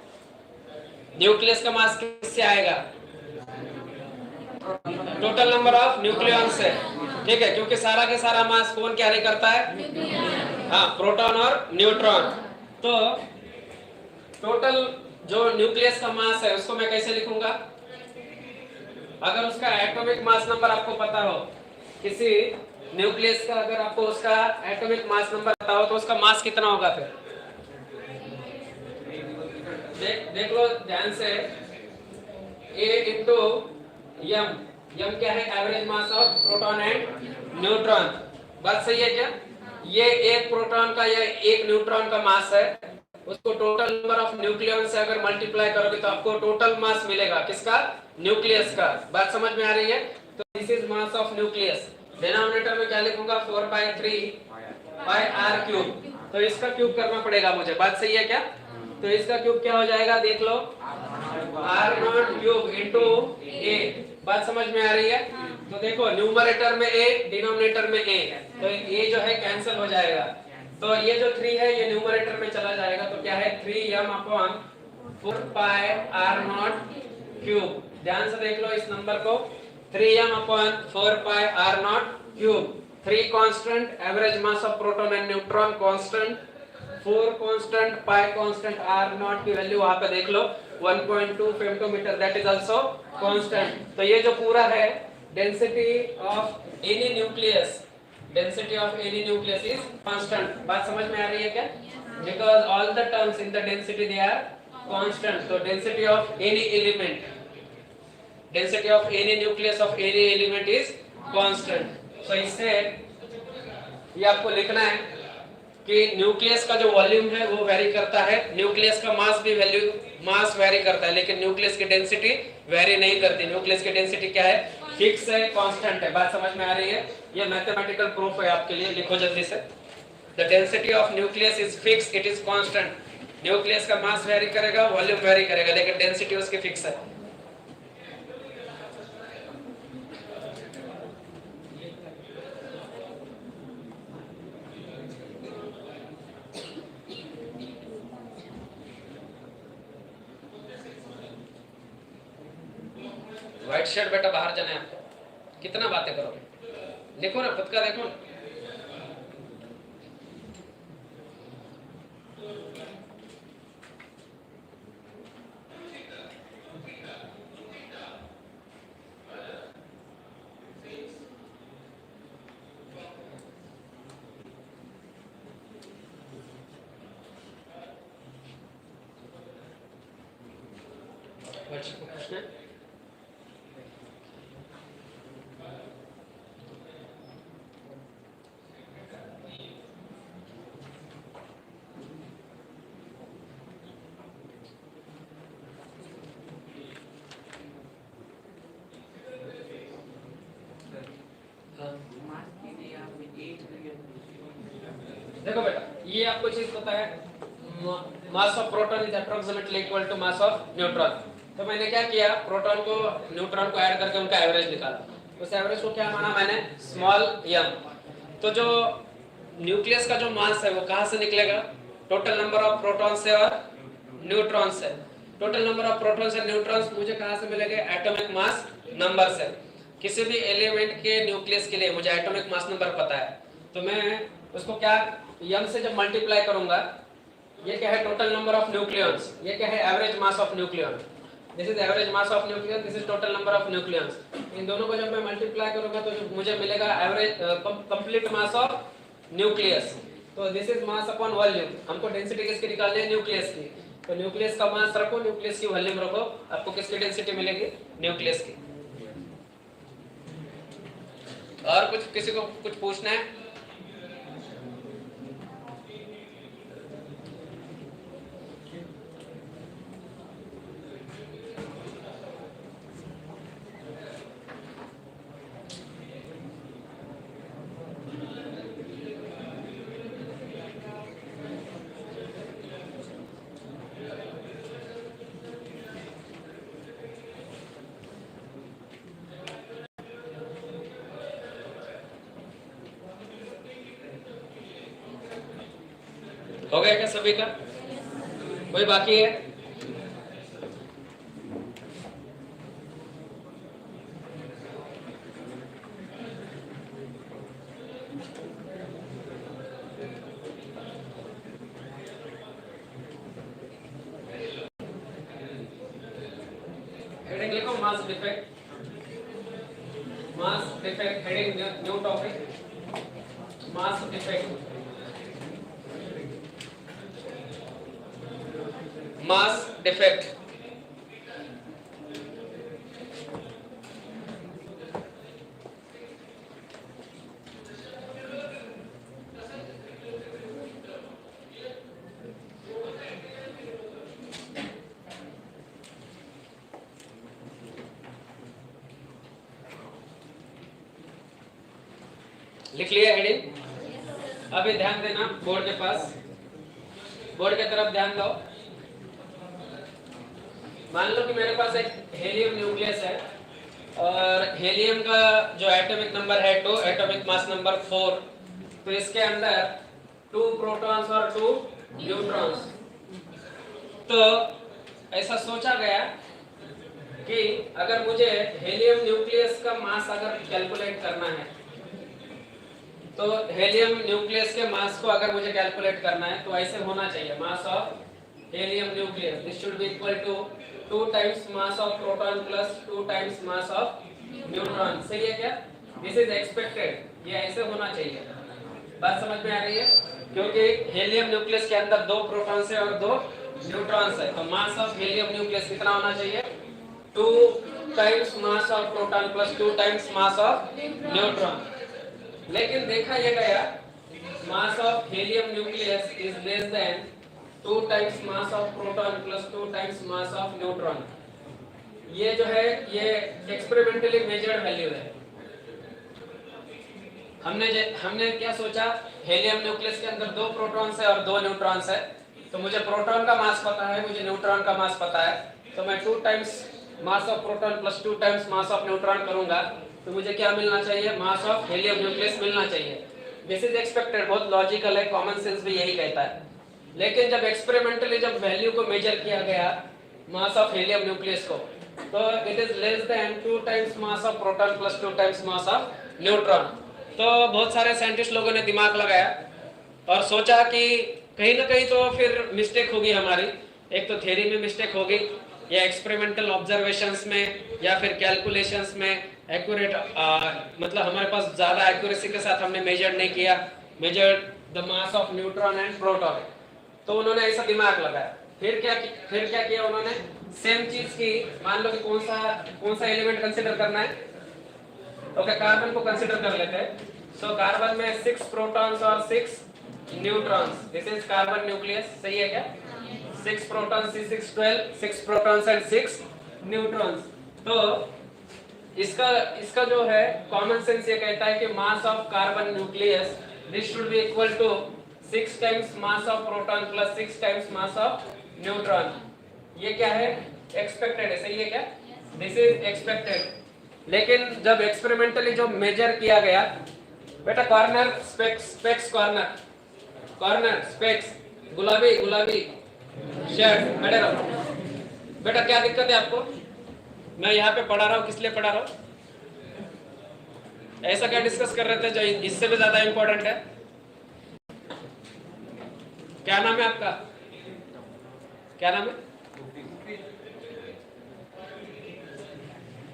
न्यूक्लियस का मास किससे आएगा, टोटल नंबर ऑफ न्यूक्लियॉन से। ठीक है, क्योंकि सारा के सारा मास कौन कैरी करता है, हाँ, प्रोटॉन और न्यूट्रॉन। तो टोटल जो न्यूक्लियस का मास है उसको मैं कैसे लिखूंगा, अगर उसका एटॉमिक मास नंबर आपको पता हो, किसी न्यूक्लियस का अगर आपको उसका एटॉमिक मास नंबर पता हो तो उसका मास कितना होगा फिर देख लो ध्यान से। A इंटू यम, यम क्या है, average mass of proton and neutron. बात सही है क्या? ये एक प्रोटॉन का या एक न्यूट्रॉन का मास है, उसको टोटल नंबर ऑफ न्यूक्लियॉन से अगर मल्टीप्लाई करोगे तो आपको टोटल मास मिलेगा, किसका, न्यूक्लियस का। बात समझ में आ रही है? तो this is mass of nucleus. Denominator में क्या लिखूंगा, 4/3 पाई आर क्यूब। तो इसका क्यूब करना पड़ेगा मुझे। बात सही है क्या? तो इसका क्यूब क्या हो जाएगा, देख लो, आर नॉट क्यूब इंटू ए। बात समझ में आ रही है? तो देखो न्यूमरेटर में ए, डिनोमिनेटर में ए, तो ये जो है कैंसिल हो जाएगा। तो ये जो 3 है ये न्यूमरेटर में चला जाएगा, तो क्या है 3m upon 4 pi R nought cube. ध्यान से देख लो इस नंबर को, 3m upon 4 pi R nought cube. 3 constant, average mass of proton and neutron constant, 4 constant, pi constant, R nought की वैल्यू वहां पे देख लो 1.2 femtometre, that is also constant. तो ये जो पूरा है density of any nucleus, density of any nucleus is constant. बात समझ में आ रही है क्या? Because all the terms in the density they are constant. तो density of any element, density of any nucleus of any element is constant. So इससे ये आपको लिखना है कि न्यूक्लियस का जो वॉल्यूम है वो वेरी करता है, न्यूक्लियस का मास भी मास वेरी करता है, लेकिन न्यूक्लियस की डेंसिटी वेरी नहीं करती। न्यूक्लियस की डेंसिटी क्या है? फिक्स है, कांस्टेंट है। बात समझ में आ रही है? ये मैथमेटिकल प्रूफ है आपके लिए, लिखो जल्दी से। The density of nucleus is fix, it is constant. Nucleus का मास वेरी करेगा, वॉल्यूम वेरी करेगा, लेकिन डेंसिटी उसकी फिक्स है। व्हाइट शर्ट बेटा बाहर जाना है आपको, कितना बातें करोगे? देखो ना खुद का देखो। व्हाइट शर्ट को पूछना है? देखो बेटा ये आपको चीज पता है, mass of proton is approximately equal to mass of neutron. तो मैंने क्या किया, प्रोटॉन को न्यूट्रॉन को ऐड करके उनका एवरेज निकाला। उस एवरेज को क्या माना मैंने? Small m। तो जो न्यूक्लियस का जो मास है वो कहां से निकलेगा? टोटल नंबर ऑफ प्रोटॉन से और न्यूट्रॉन से। Total number of protons and neutrons मुझे कहां से मिलेंगे? एटॉमिक मास नंबर से। किसी भी एलिमेंट के न्यूक्लियस के लिए मुझे एटॉमिक मास नंबर पता है, तो मैं उसको क्या m से जब मल्टीप्लाई करूंगा, ये क्या है? Total number of nucleons. ये क्या है? Average mass of nucleon. This is average mass of nucleon, this is total number of nucleons. इन दोनों को जब मैं मल्टीप्लाई करूंगा तो मुझे मिलेगा average complete mass of nucleus. तो this is mass upon volume. हमको डेंसिटी किसकी निकालनी है? न्यूक्लियस की। तो न्यूक्लियस का मास रखो, न्यूक्लियस की वॉल्यूम रखो, आपको किसकी डेंसिटी मिलेगी? न्यूक्लियस की। और कुछ किसी को कुछ पूछना है? हो गया क्या सभी का? कोई बाकी है? हेडिंग लिखो, mass defect. Mass defect heading, new topic, mass defect. Mass defect. लिख लिया हेडिंग? अभी ध्यान देना बोर्ड के पास, बोर्ड की तरफ ध्यान दो। मान लो कि मेरे पास एक हेलियम न्यूक्लियस है और हेलियम का जो एटॉमिक नंबर है 2, एटॉमिक मास नंबर 4, तो इसके अंदर 2 प्रोटॉन्स और 2 न्यूट्रॉन्स। तो ऐसा सोचा गया कि अगर मुझे हेलियम न्यूक्लियस का मास अगर कैलकुलेट करना है, तो हेलियम न्यूक्लियस के मास को अगर मुझे कैलकुलेट करना है तो ऐसे होना चाहिए, mass of helium nucleus this should be equal to 2 times mass of proton plus 2 times mass of neutron. सही है क्या? दिस इज एक्सपेक्टेड, ये ऐसे होना चाहिए। बात समझ में आ रही है? क्योंकि हेलियम न्यूक्लियस के अंदर 2 प्रोटॉन्स है और 2 न्यूट्रॉन्स है, तो मास ऑफ हेलियम न्यूक्लियस कितना होना चाहिए? 2 times mass of proton plus 2 times mass of neutron. लेकिन देखा यह गया मास of helium nucleus is less than 2 times mass of proton plus 2 times mass of neutron. ये जो है ये एक्सपेरिमेंटली मेजर्ड वैल्यू है। हमने क्या सोचा, हेलियम न्यूक्लियस के अंदर 2 प्रोटॉन्स है और 2 न्यूट्रॉन्स है, तो मुझे प्रोटॉन का मास पता है, मुझे न्यूट्रॉन का मास पता है, तो मैं 2 times mass of proton plus 2 times mass of neutron करूंगा, तो मुझे क्या मिलना चाहिए? मास ऑफ हेलियम न्यूक्लियस मिलना चाहिए। दिस इज एक्सपेक्टेड, बहुत लॉजिकल है, कॉमन सेंस भी यही कहता है। लेकिन जब एक्सपेरिमेंटली जब वैल्यू को मेजर किया गया मास ऑफ हेलियम न्यूक्लियस को, तो it is less than 2 times mass of proton plus 2 times mass of neutron. तो बहुत सारे साइंटिस्ट लोगों ने दिमाग लगाया और सोचा कि कहीं ना कहीं तो फिर मिस्टेक होगी हमारी, एक तो थ्योरी में मिस्टेक होगी या एक्सपेरिमेंटल ऑब्जर्वेशंस में या फिर कैलकुलेशंस में एक्यूरेट, मतलब हमारे पास ज्यादा एक्यूरेसी के साथ हमने मेजर नहीं किया, measure the mass of neutron and proton. तो उन्होंने ऐसा दिमाग लगाया। फिर क्या किया उन्होंने? सेम चीज की, मान लो कि कौन सा एलिमेंट कंसीडर करना है, ओके कार्बन को कंसीडर कर लेते हैं। सो कार्बन में 6 प्रोटॉन्स और 6 neutrons, this is carbon nucleus. सही है क्या? 6 प्रोटॉन्स, 6 12, 6 प्रोटॉन्स एंड 6 न्यूट्रॉन्स। तो इसका जो है कॉमन सेंस ये कहता है कि mass of carbon nucleus this should be equal to 6 times mass of proton plus 6 times mass of neutron. ये क्या है? एक्सपेक्टेड है। सही है क्या? This is expected. लेकिन जब एक्सपेरिमेंटली जो मेजर किया गया, बेटा कॉर्नर स्पेक्स कॉर्नर स्पेक्स गुलाबी शर्ट, खड़े रहो। बेटा क्या दिक्कत है आपको? मैं यहाँ पे पढ़ा रहा हूँ, किस लिए पढ़ा रहा हूँ? ऐसा क्या डिस्कस कर रहे थे जो इससे भी ज्यादा इंपॉर्टेंट है? क्या नाम है आपका? क्या नाम है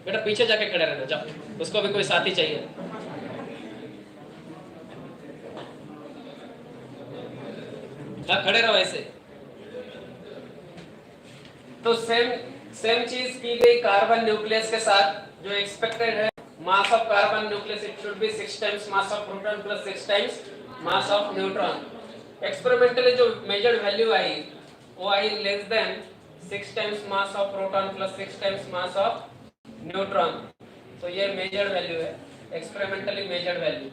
बेटा? पीछे जाके खड़े रहना, जाओ, उसको भी कोई साथी चाहिए। हाँ खड़े रहो ऐसे। तो सेम चीज की गई कार्बन न्यूक्लियस के साथ, जो एक्सपेक्टेड है mass of carbon nucleus it should be 6 times mass of proton plus 6 times mass of neutron. Experimentally जो मेजर्ड वैल्यू आई वो आई less than 6 times mass of proton plus 6 times mass of neutron. तो ये measured value है, experimentally measured value,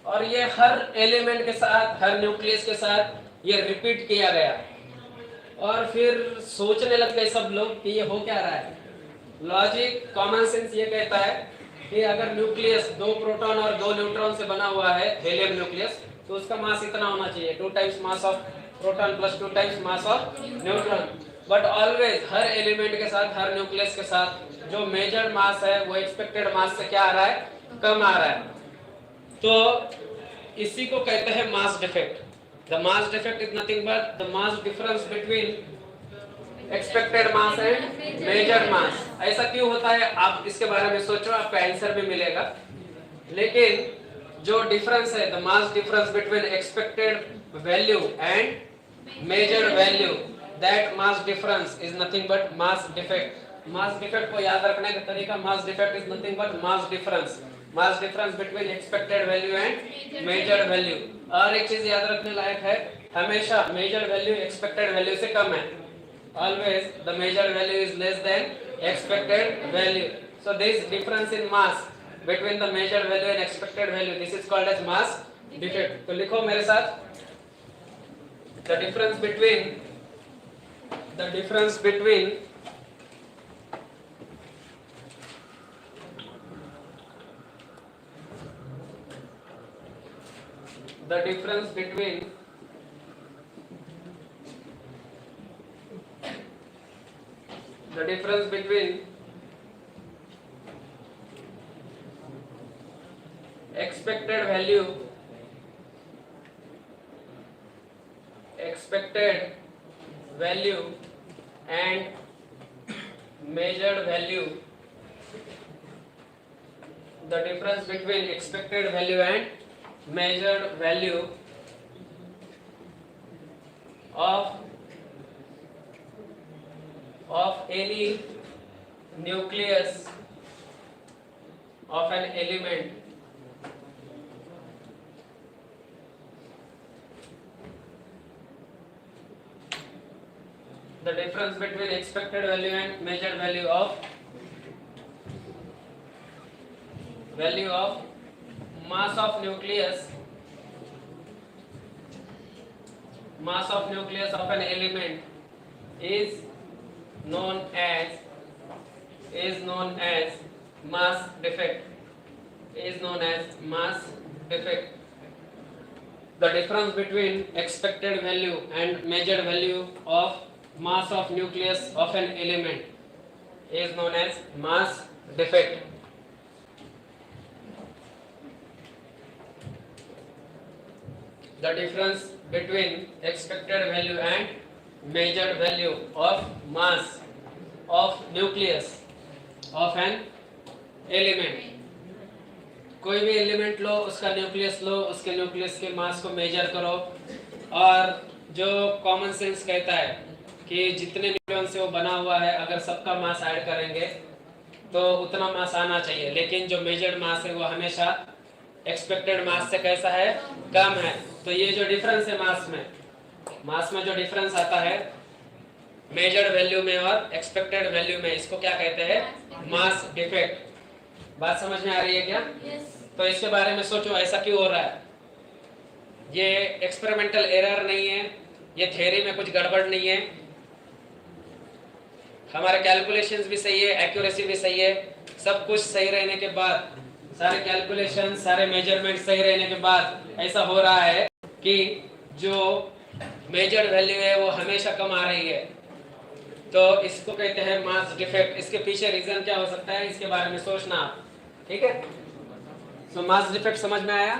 और ये हर element के साथ, हर न्यूक्लियस के साथ ये रिपीट किया गया। और फिर सोचने लग गए सब लोग कि ये हो क्या रहा है। लॉजिक कॉमन सेंस ये कहता है कि अगर न्यूक्लियस 2 प्रोटॉन और 2 न्यूट्रॉन से बना हुआ है, हेलियम न्यूक्लियस, तो उसका मास इतना होना चाहिए, 2 times mass of proton plus 2 times mass of neutron. But always her element के साथ, हर न्यूक्लियस के साथ जो मेजर्ड मास है वो एक्सपेक्टेड मास से क्या आ रहा है? कम आ रहा है। तो इसी को कहते हैं mass defect. The mass defect is nothing but the mass difference between expected mass and measured mass। ऐसा क्यों होता है आप इसके बारे में सोचो, आपका आंसर भी मिलेगा। लेकिन जो डिफरेंस है, the mass difference between expected value and measured value, that mass difference is nothing but mass defect। mass defect को याद रखने का तरीका, mass defect is nothing but mass difference between expected value and measured value। और एक चीज याद रखने लायक है, हमेशा measured value expected value से कम है। Always the measured value is less than expected value। So this difference in mass between the measured value and expected value, this is called as mass defect। तो लिखो मेरे साथ, the difference between the difference between expected value and measured value, the difference between expected value and measured value of any nucleus of an element the difference between expected value and measured value of mass of nucleus of an element is known as mass defect. The difference between expected value and measured value of mass of nucleus of an element is known as mass defect. The difference between expected value and measured value of mass of nucleus of an element. कोई भी element लो, उसका nucleus लो, उसके nucleus के मास को major करो, और जो common sense कहता है कि जितने न्यूक्लियन से वो बना हुआ है अगर सबका मास ऐड करेंगे तो उतना मास आना चाहिए, लेकिन जो मेजर्ड मास है वो हमेशा एक्सपेक्टेड मास से कैसा है, कम है। तो ये जो डिफरेंस है मास में जो डिफरेंस आता है मेजर्ड वैल्यू में और एक्सपेक्टेड वैल्यू में, इसको क्या कहते हैं, मास डिफेक्ट। बात समझ में आ रही है क्या? तो इसके बारे में सोचो, ऐसा क्यों हो रहा है? ये एक्सपेरिमेंटल एरर नहीं है, ये थ्योरी में कुछ गड़बड़ नहीं है, हमारे कैलकुलेशंस भी सही है, एक्यूरेसी भी सही है, सब कुछ सही रहने के बाद, सारे कैलकुलेशन सारे मेजरमेंट सही रहने के बाद ऐसा हो रहा है कि जो मेजर्ड वैल्यू है वो हमेशा कम आ रही है। तो इसको कहते हैं मास डिफेक्ट। इसके पीछे रीजन क्या हो सकता है, इसके बारे में सोचना आप, ठीक है? सो मास डिफेक्ट समझ में आया?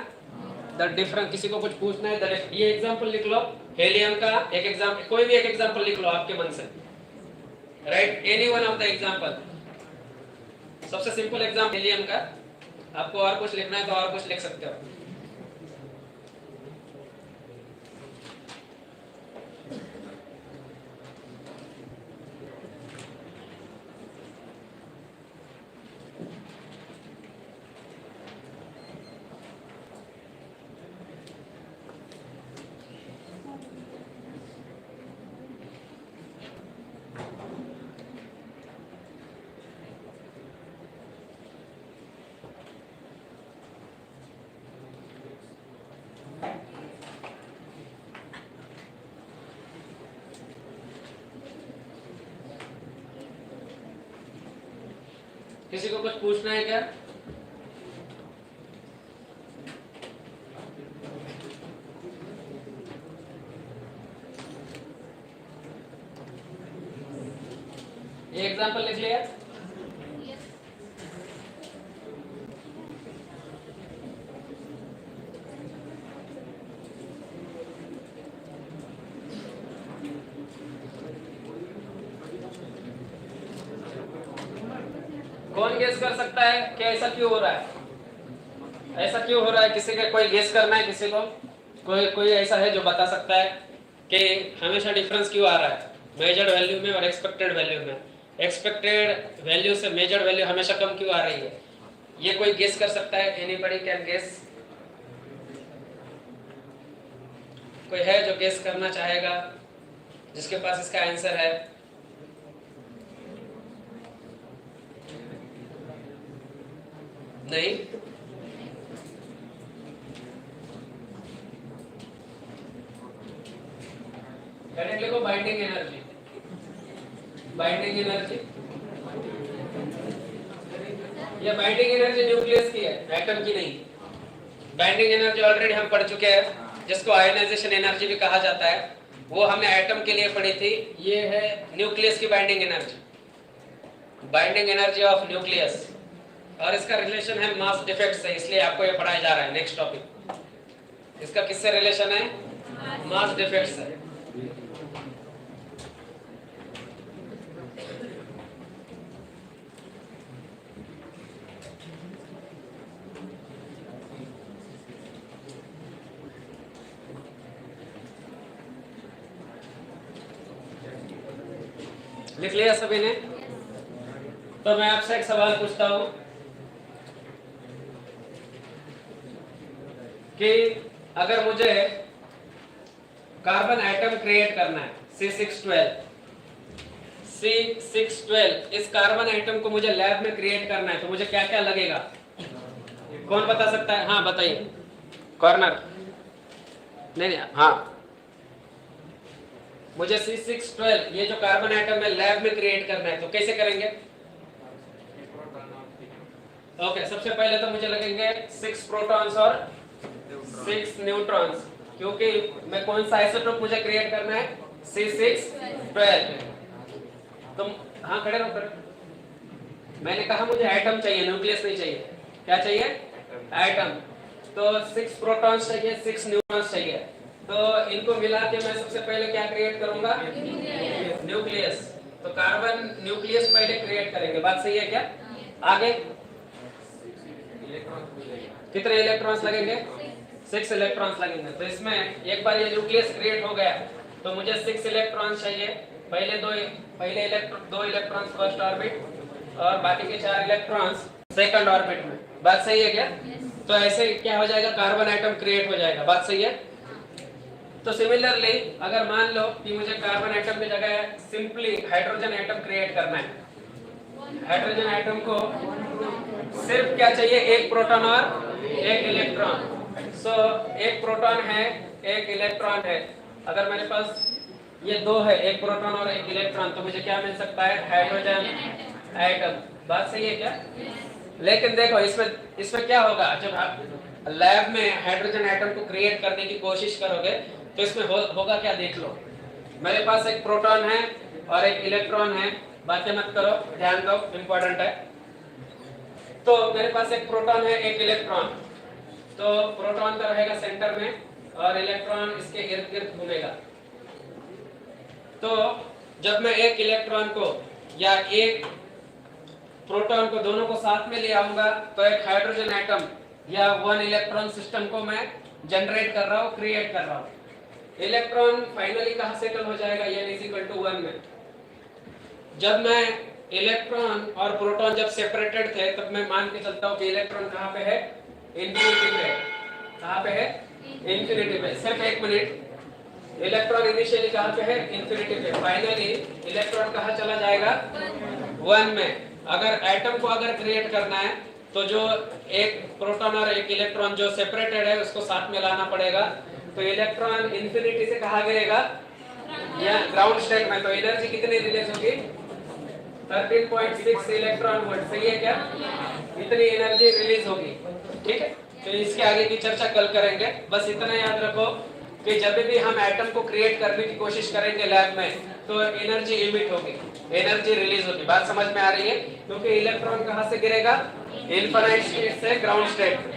द डिफरेंस, किसी को कुछ पूछना है? ये एग्जांपल लिख लो, हेलियम का एक एग्जांपल, कोई भी एक एग्जांपल लिख लो आपके मन से, right? Any one of the example. सबसे सिंपल एग्जांपल हेलियम का, आपको और कुछ लिखना है तो और कुछ लिख सकते हो। किसी को कुछ पूछना है क्या? ये एग्जांपल लिख लिया? कौन गेस कर सकता है कि ऐसा क्यों हो रहा है? ऐसा क्यों हो रहा है? किसी का कोई गेस करना है? किसी को कोई ऐसा है जो बता सकता है कि हमेशा डिफरेंस क्यों आ रहा है मेजर्ड वैल्यू में और एक्सपेक्टेड वैल्यू में? एक्सपेक्टेड वैल्यू से मेजर्ड वैल्यू हमेशा कम क्यों आ रही है? ये कोई गेस कर सकता है? Anybody can guess? कोई है जो गेस करना चाहेगा, जिसके पास इसका आंसर है? नहीं? डायरेक्ट लिखो बाइंडिंग एनर्जी। बाइंडिंग एनर्जी, ये बाइंडिंग एनर्जी न्यूक्लियस की है, एटम की नहीं। बाइंडिंग एनर्जी ऑलरेडी हम पढ़ चुके हैं, जिसको आयोनाइजेशन एनर्जी भी कहा जाता है, वो हमने एटम के लिए पढ़ी थी। ये है न्यूक्लियस की binding energy, binding energy of nucleus, और इसका रिलेशन है मास डिफेक्ट से, इसलिए आपको ये पढ़ाया जा रहा है। नेक्स्ट टॉपिक इसका किससे रिलेशन है? मास डिफेक्ट से। लिख लिया सभी ने? तो मैं आपसे एक सवाल पूछता हूं कि अगर मुझे कार्बन एटम क्रिएट करना है C612, इस कार्बन एटम को मुझे लैब में क्रिएट करना है, तो मुझे क्या क्या लगेगा? कौन बता सकता है? हाँ बताइए, कॉर्नर। नहीं, हाँ, मुझे C612 ये जो कार्बन एटम है लैब में क्रिएट करना है, तो कैसे करेंगे? ओके, सबसे पहले तो मुझे लगेंगे 6 प्रोटॉन्स और 6 न्यूट्रॉन्स, क्योंकि मैं कौन सा आइसोटोप मुझे क्रिएट करना है? C612। तुम हाँ खड़े रहो। मैंने कहा मुझे एटम चाहिए, न्यूक्लियस नहीं चाहिए। क्या चाहिए? एटम। तो 6 प्रोटॉन्स चाहिए, 6 न्यूट्रॉन्स चाहिए, तो इनको मिला के मैं सबसे पहले क्या क्रिएट करूंगा? न्यूक्लियस। तो कार्बन न्यूक्लियस पहले क्रिएट करेंगे, बात सही है क्या? आगे कितने इलेक्ट्रॉन्स लगेंगे? 6 इलेक्ट्रॉन्स लगेंगे। तो इसमें एक बार ये न्यूक्लियस क्रिएट हो गया तो मुझे 6 इलेक्ट्रॉन्स चाहिए। पहले दो इलेक्ट्रॉन्स फर्स्ट ऑर्बिट और बाकी के 4 इलेक्ट्रॉन्स सेकंड ऑर्बिट में। बात सही है क्या? तो ऐसे क्या हो जाएगा? कार्बन एटम क्रिएट हो जाएगा। बात सही है? तो सिमिलरली अगर मान लो कि मुझे कार्बन एटम की जगह सिंपली हाइड्रोजन एटम क्रिएट करना है, हाइड्रोजन एटम को सिर्फ क्या चाहिए? एक प्रोटॉन और एक इलेक्ट्रॉन। सो एक प्रोटॉन है, एक इलेक्ट्रॉन है। अगर मेरे पास ये दो है, एक प्रोटॉन और एक इलेक्ट्रॉन, तो मुझे क्या मिल सकता है? Hydrogen atom. बात सही है क्या? लेकिन देखो इसमें क्या होगा, जब आप लैब में हाइड्रोजन एटम को क्रिएट करने की कोशिश करोगे तो इसमें होगा क्या? देख लो, मेरे पास एक प्रोटॉन है और एक इलेक्ट्रॉन है। बातें मत करो, ध्यान दो, इंपॉर्टेंट है। तो मेरे पास एक प्रोटॉन है, एक इलेक्ट्रॉन। तो प्रोटॉन का रहेगा सेंटर में और इलेक्ट्रॉन इसके इर्द गिर्द घूमेगा। तो जब मैं एक इलेक्ट्रॉन को या एक प्रोटॉन को दोनों को साथ में ले आऊंगा तो एक हाइड्रोजन एटम या 1 इलेक्ट्रॉन सिस्टम को मैं जनरेट कर रहा हूँ, क्रिएट कर रहा हूँ। इलेक्ट्रॉन फाइनली कहाँ सेटल हो जाएगा? n=1 में। जब मैं इलेक्ट्रॉन और प्रोटॉन जब सेपरेटेड थे तब मैं मान के चलता हूँ कि इलेक्ट्रॉन कहाँ पे है? इंफिनिटी पे। कहाँ पे है? इंफिनिटी पे। सिर्फ एक मिनट, इलेक्ट्रॉन इनिशियली कहाँ पे है? इंफिनिटी पे। फाइनली इलेक्ट्रॉन कहाँ चला जाएगा? 1 में। अगर एटम को अगर क्रिएट करना है तो जो एक प्रोटॉन और एक इलेक्ट्रॉन जो सेपरेटेड है उसको साथ में लाना पड़ेगा। तो इलेक्ट्रॉन इंफिनिटी से कहाँ गिरेगा? या ग्राउंड स्टेट में। तो एनर्जी कितनी रिलीज होगी? 13.6 इलेक्ट्रॉन वोल्ट। सही है क्या? इतनी एनर्जी रिलीज होगी। ठीक है, तो इसके आगे की चर्चा कल करेंगे। बस इतना याद रखो कि जब भी हम एटम को क्रिएट करने की कोशिश करेंगे लैब में तो एनर्जी इमिट होगी, एनर्जी रिलीज होगी। बात समझ में आ रही है? क्योंकि इलेक्ट्रॉन कहाँ से गिरेगा? इनफाइनाइट स्टेट से ग्राउंड स्टेट।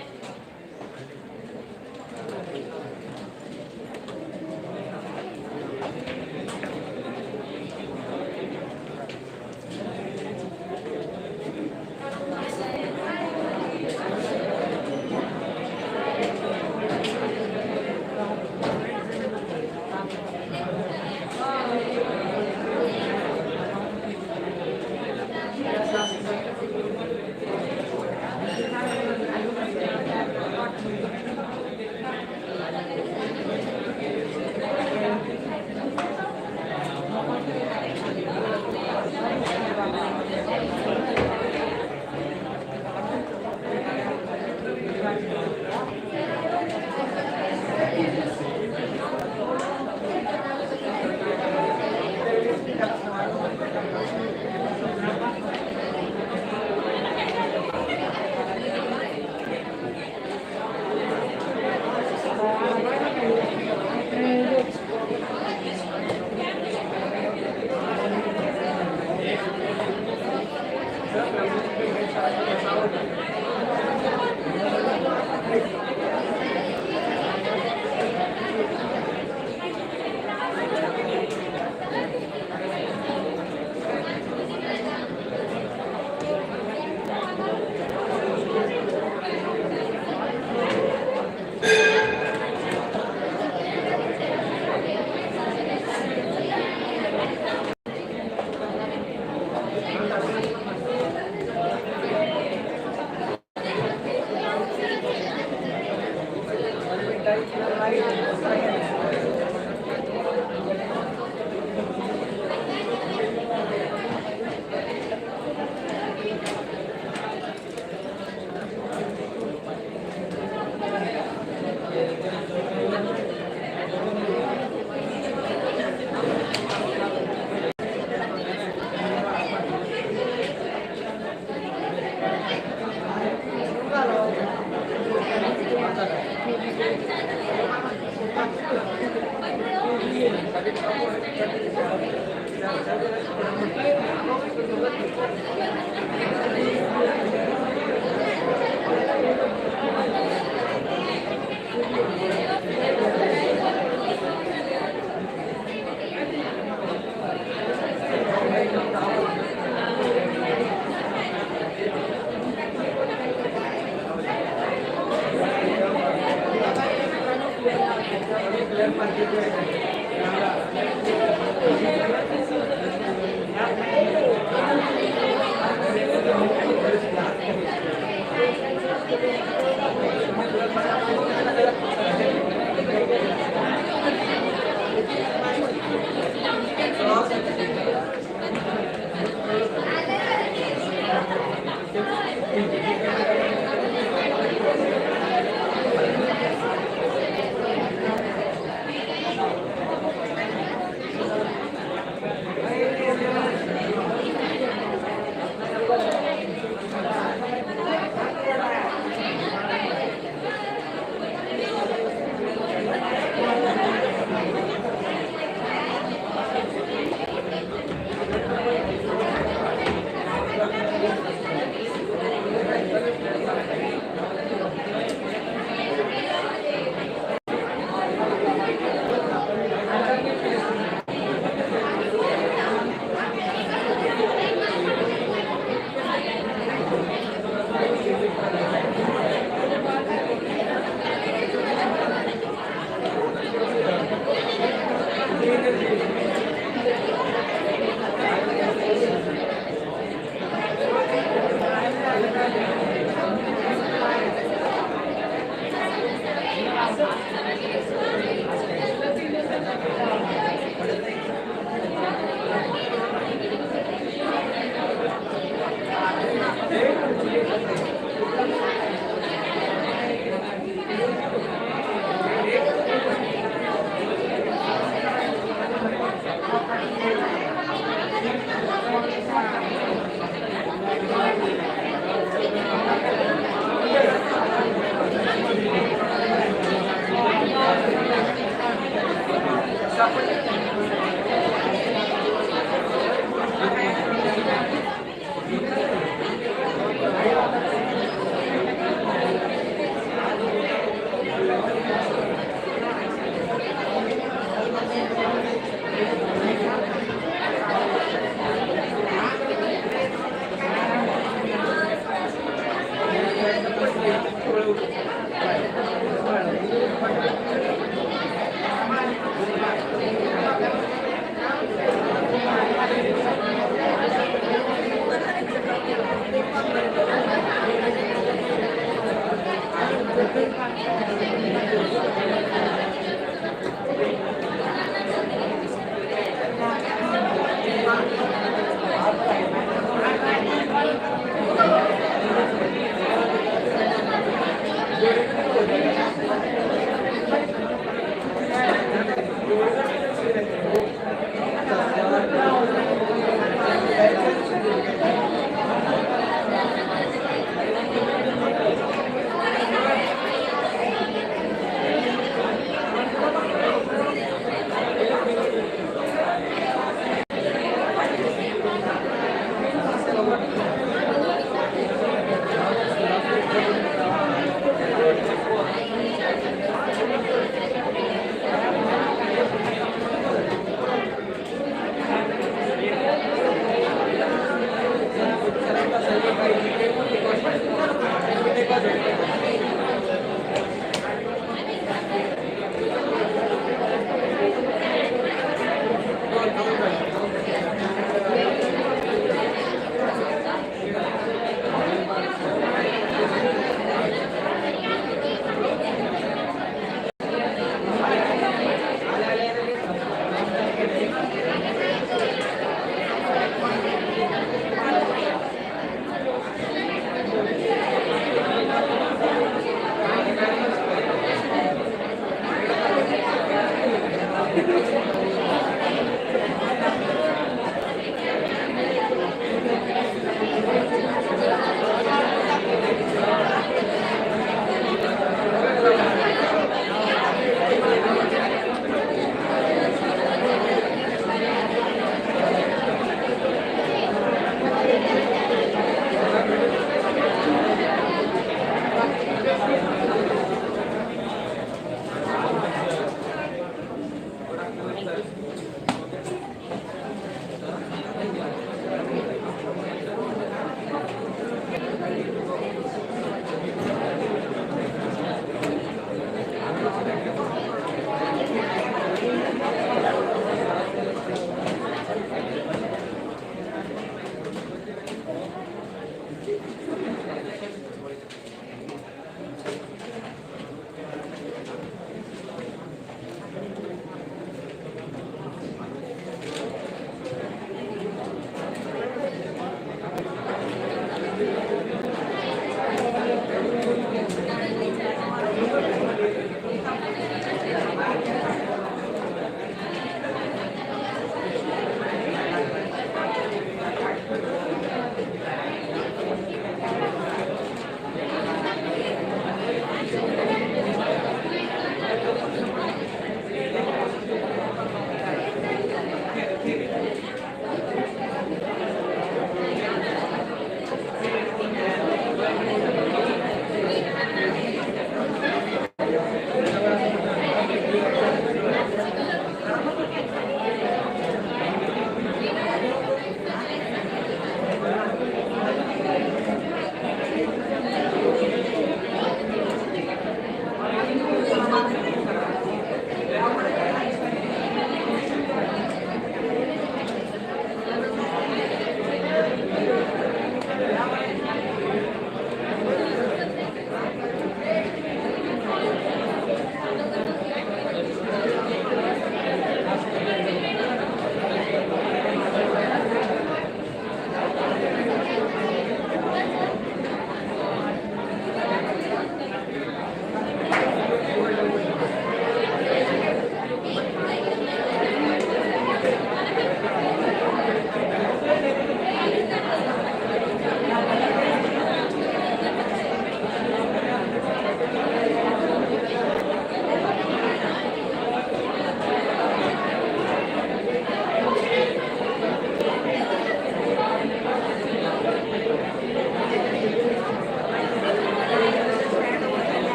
Shuffle.